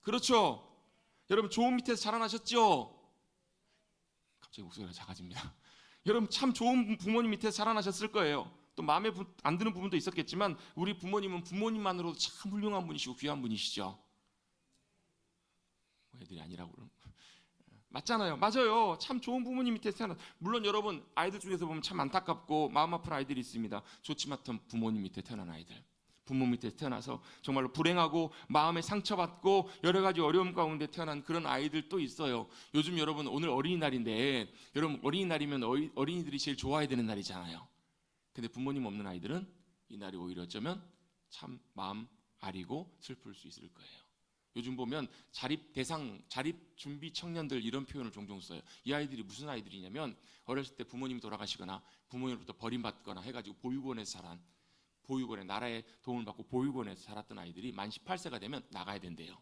그렇죠? 여러분, 좋은 밑에서 자라나셨죠? 갑자기 목소리가 작아집니다. 여러분, 참 좋은 부모님 밑에서 자라나셨을 거예요. 또 마음에 안 드는 부분도 있었겠지만 우리 부모님은 부모님만으로도 참 훌륭한 분이시고 귀한 분이시죠. 애들이 아니라고 그러면 맞잖아요. 맞아요. 참 좋은 부모님 밑에 태어나. 물론 여러분, 아이들 중에서 보면 참 안타깝고 마음 아픈 아이들이 있습니다. 좋지 못한 부모님 밑에 태어난 아이들, 부모 밑에 태어나서 정말로 불행하고 마음에 상처받고 여러 가지 어려움 가운데 태어난 그런 아이들도 있어요. 요즘 여러분, 오늘 어린이날인데, 여러분 어린이날이면 어린이들이 제일 좋아해야 되는 날이잖아요. 근데 부모님 없는 아이들은 이 날이 오히려 어쩌면 참 마음 아리고 슬플 수 있을 거예요. 요즘 보면 자립 준비 청년들, 이런 표현을 종종 써요. 이 아이들이 무슨 아이들이냐면, 어렸을 때 부모님이 돌아가시거나 부모님으로부터 버림받거나 해가지고 보육원에서 자란, 보육원에 나라의 도움을 받고 보육원에서 자랐던 아이들이 만 18세가 되면 나가야 된대요.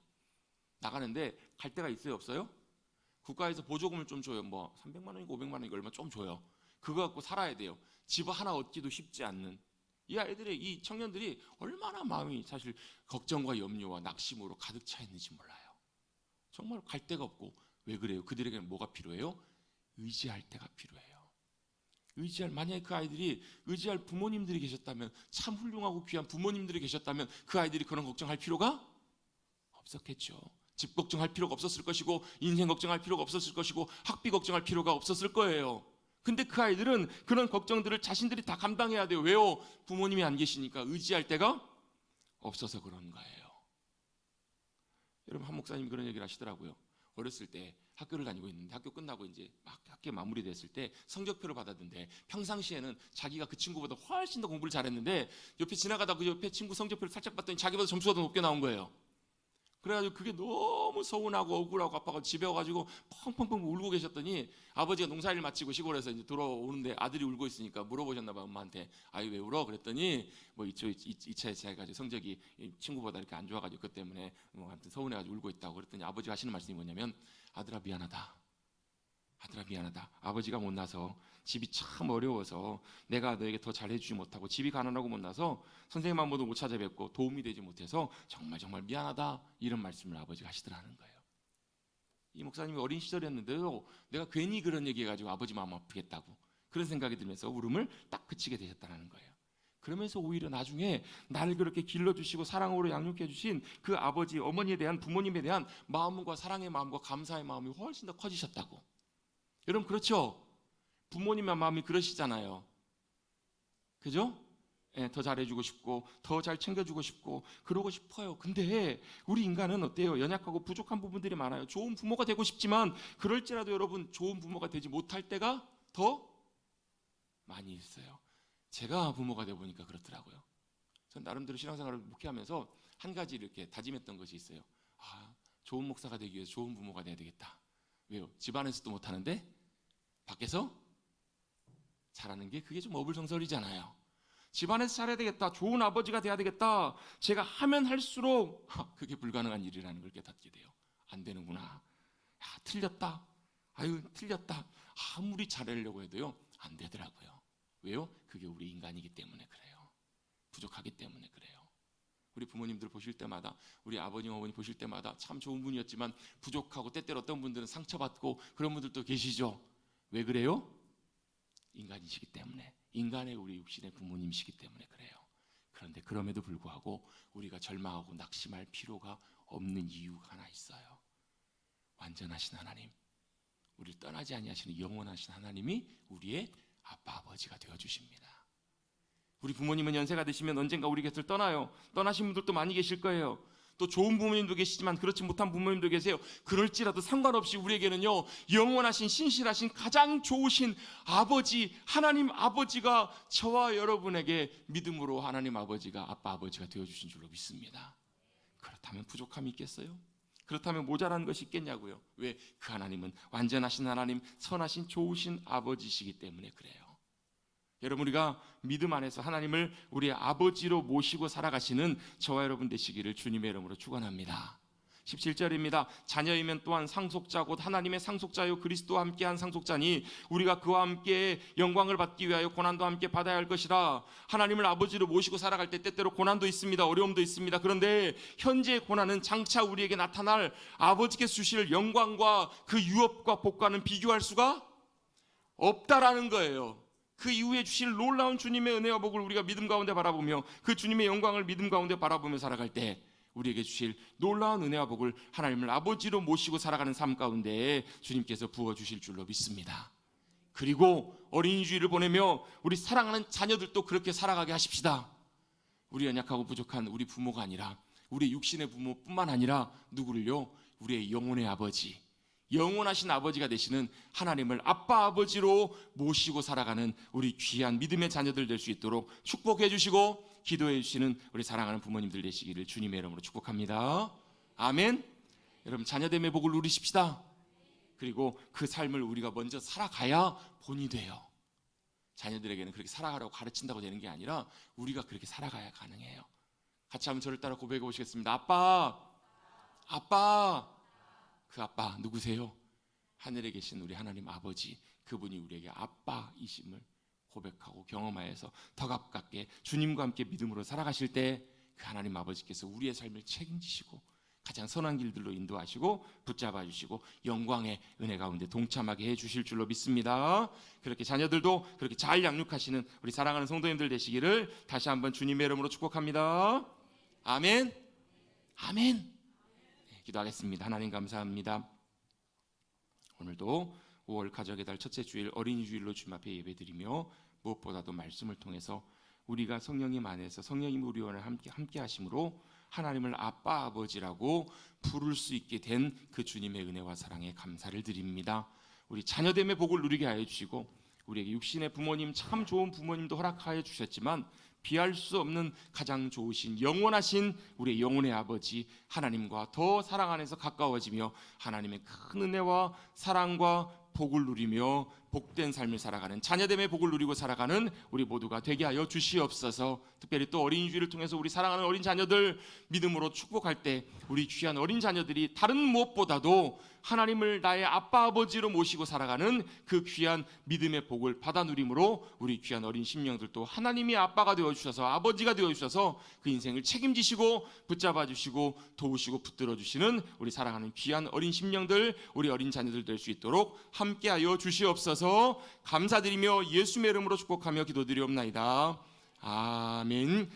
나가는데 갈 데가 있어요? 없어요? 국가에서 보조금을 좀 줘요. 뭐 300만 원이고 500만 원이고 얼마 좀 줘요. 그거 갖고 살아야 돼요. 집 하나 얻기도 쉽지 않는 이 아이들의, 이 청년들이 얼마나 마음이 사실 걱정과 염려와 낙심으로 가득 차 있는지 몰라요. 정말 갈 데가 없고. 왜 그래요? 그들에게는 뭐가 필요해요? 의지할 때가 필요해요. 만약에 그 아이들이 의지할 부모님들이 계셨다면, 참 훌륭하고 귀한 부모님들이 계셨다면 그 아이들이 그런 걱정할 필요가 없었겠죠. 집 걱정할 필요가 없었을 것이고, 인생 걱정할 필요가 없었을 것이고, 학비 걱정할 필요가 없었을 거예요. 근데 그 아이들은 그런 걱정들을 자신들이 다 감당해야 돼요. 왜요? 부모님이 안 계시니까. 의지할 데가 없어서 그런 거예요. 여러분, 한 목사님이 그런 얘기를 하시더라고요. 어렸을 때 학교를 다니고 있는데 학교 끝나고 이제 막 학교 마무리됐을 때 성적표를 받았는데, 평상시에는 자기가 그 친구보다 훨씬 더 공부를 잘했는데 옆에 지나가다 그 옆에 친구 성적표를 살짝 봤더니 자기보다 점수가 더 높게 나온 거예요. 그래가지고 그게 너무 서운하고 억울하고 아빠가 집에 와가지고 펑펑펑 울고 계셨더니 아버지가 농사일 마치고 시골에서 이제 들어오는데 아들이 울고 있으니까 물어보셨나 봐 엄마한테. 아이 왜 울어? 그랬더니 뭐 이차 해가지고 성적이 친구보다 이렇게 안 좋아가지고 그것 때문에 뭐 아무튼 서운해가지고 울고 있다고. 그랬더니 아버지가 하시는 말씀이 뭐냐면 아들아 미안하다. 아들아 미안하다. 아버지가 못나서 집이 참 어려워서 내가 너에게 더 잘해주지 못하고 집이 가난하고 못나서 선생님 한 번도 못 찾아뵙고 도움이 되지 못해서 정말 정말 미안하다. 이런 말씀을 아버지가 하시더라는 거예요. 이 목사님이 어린 시절이었는데도 내가 괜히 그런 얘기해가지고 아버지 마음 아프겠다고 그런 생각이 들면서 울음을 딱 그치게 되셨다는 거예요. 그러면서 오히려 나중에 나를 그렇게 길러주시고 사랑으로 양육해 주신 그 아버지 어머니에 대한 부모님에 대한 마음과 사랑의 마음과 감사의 마음이 훨씬 더 커지셨다고. 여러분 그렇죠? 부모님의 마음이 그러시잖아요. 그죠? 예, 더 잘해주고 싶고 더 잘 챙겨주고 싶고 그러고 싶어요. 근데 우리 인간은 어때요? 연약하고 부족한 부분들이 많아요. 좋은 부모가 되고 싶지만 그럴지라도 여러분 좋은 부모가 되지 못할 때가 더 많이 있어요. 제가 부모가 되어 보니까 그렇더라고요. 전 나름대로 신앙생활을 목회하면서 한 가지 이렇게 다짐했던 것이 있어요. 좋은 목사가 되기 위해서 좋은 부모가 돼야 되겠다. 왜요? 집안에서도 못하는데 밖에서 잘하는 게 그게 좀 어불성설이잖아요. 집안에서 잘해야 되겠다. 좋은 아버지가 돼야 되겠다. 제가 하면 할수록 그게 불가능한 일이라는 걸 깨닫게 돼요. 안 되는구나. 틀렸다. 아유 틀렸다. 아무리 잘하려고 해도요 안 되더라고요. 왜요? 그게 우리 인간이기 때문에 그래요. 부족하기 때문에 그래요. 우리 부모님들 보실 때마다 우리 아버님 어머니 보실 때마다 참 좋은 분이었지만 부족하고 때때로 어떤 분들은 상처받고 그런 분들도 계시죠. 왜 그래요? 인간이시기 때문에, 인간의 우리 육신의 부모님이시기 때문에 그래요. 그런데 그럼에도 불구하고 우리가 절망하고 낙심할 필요가 없는 이유가 하나 있어요. 완전하신 하나님, 우리를 떠나지 아니하시는 영원하신 하나님이 우리의 아빠 아버지가 되어주십니다. 우리 부모님은 연세가 드시면 언젠가 우리 곁을 떠나요. 떠나신 분들도 많이 계실 거예요. 또 좋은 부모님도 계시지만 그렇지 못한 부모님도 계세요. 그럴지라도 상관없이 우리에게는요 영원하신 신실하신 가장 좋으신 아버지 하나님 아버지가 저와 여러분에게 믿음으로 하나님 아버지가 아빠 아버지가 되어주신 줄로 믿습니다. 그렇다면 부족함이 있겠어요? 그렇다면 모자란 것이 있겠냐고요. 왜? 그 하나님은 완전하신 하나님, 선하신 좋으신 아버지시기 때문에 그래요. 여러분 우리가 믿음 안에서 하나님을 우리의 아버지로 모시고 살아가시는 저와 여러분 되시기를 주님의 이름으로 축원합니다. 17절입니다. 자녀이면 또한 상속자 곧 하나님의 상속자요 그리스도와 함께한 상속자니 우리가 그와 함께 영광을 받기 위하여 고난도 함께 받아야 할 것이라. 하나님을 아버지로 모시고 살아갈 때 때때로 고난도 있습니다. 어려움도 있습니다. 그런데 현재의 고난은 장차 우리에게 나타날 아버지께서 주실 영광과 그 유업과 복과는 비교할 수가 없다라는 거예요. 그 이후에 주실 놀라운 주님의 은혜와 복을 우리가 믿음 가운데 바라보며 그 주님의 영광을 믿음 가운데 바라보며 살아갈 때 우리에게 주실 놀라운 은혜와 복을 하나님을 아버지로 모시고 살아가는 삶 가운데 주님께서 부어주실 줄로 믿습니다. 그리고 어린이 주일을 보내며 우리 사랑하는 자녀들도 그렇게 살아가게 하십시다. 우리 연약하고 부족한 우리 부모가 아니라 우리 육신의 부모뿐만 아니라 누구를요? 우리의 영혼의 아버지, 영원하신 아버지가 되시는 하나님을 아빠 아버지로 모시고 살아가는 우리 귀한 믿음의 자녀들 될 수 있도록 축복해 주시고 기도해 주시는 우리 사랑하는 부모님들 되시기를 주님의 이름으로 축복합니다. 아멘. 여러분 자녀됨의 복을 누리십시다. 그리고 그 삶을 우리가 먼저 살아가야 본이 돼요. 자녀들에게는 그렇게 살아가라고 가르친다고 되는 게 아니라 우리가 그렇게 살아가야 가능해요. 같이 한번 저를 따라 고백해 보시겠습니다. 아빠, 아빠. 그 아빠 누구세요? 하늘에 계신 우리 하나님 아버지, 그분이 우리에게 아빠이심을 고백하고 경험하여서 더 가깝게 주님과 함께 믿음으로 살아가실 때 그 하나님 아버지께서 우리의 삶을 책임지시고 가장 선한 길들로 인도하시고 붙잡아 주시고 영광의 은혜 가운데 동참하게 해주실 줄로 믿습니다. 그렇게 자녀들도 그렇게 잘 양육하시는 우리 사랑하는 성도님들 되시기를 다시 한번 주님의 이름으로 축복합니다. 아멘. 아멘. 기도하겠습니다. 하나님 감사합니다. 오늘도 5월 가족의 달 첫째 주일 어린이 주일로 주님 앞에 예배드리며 무엇보다도 말씀을 통해서 우리가 성령님 안에서 성령님 우리 안에 함께 하심으로 하나님을 아빠 아버지라고 부를 수 있게 된 그 주님의 은혜와 사랑에 감사를 드립니다. 우리 자녀됨의 복을 누리게 하여 주시고 우리에게 육신의 부모님 참 좋은 부모님도 허락하여 주셨지만 비할 수 없는 가장 좋으신 영원하신 우리의 영혼의 아버지 하나님과 더 사랑 안에서 가까워지며 하나님의 큰 은혜와 사랑과 복을 누리며 복된 삶을 살아가는 자녀됨의 복을 누리고 살아가는 우리 모두가 되게 하여 주시옵소서. 특별히 또 어린이 주일을 통해서 우리 사랑하는 어린 자녀들 믿음으로 축복할 때 우리 귀한 어린 자녀들이 다른 무엇보다도 하나님을 나의 아빠 아버지로 모시고 살아가는 그 귀한 믿음의 복을 받아 누림으로 우리 귀한 어린 심령들도 하나님이 아빠가 되어주셔서 아버지가 되어주셔서 그 인생을 책임지시고 붙잡아 주시고 도우시고 붙들어 주시는 우리 사랑하는 귀한 어린 심령들, 우리 어린 자녀들 될 수 있도록 함께하여 주시옵소서. 감사드리며 예수의 이름으로 축복하며 기도드리옵나이다. 아멘.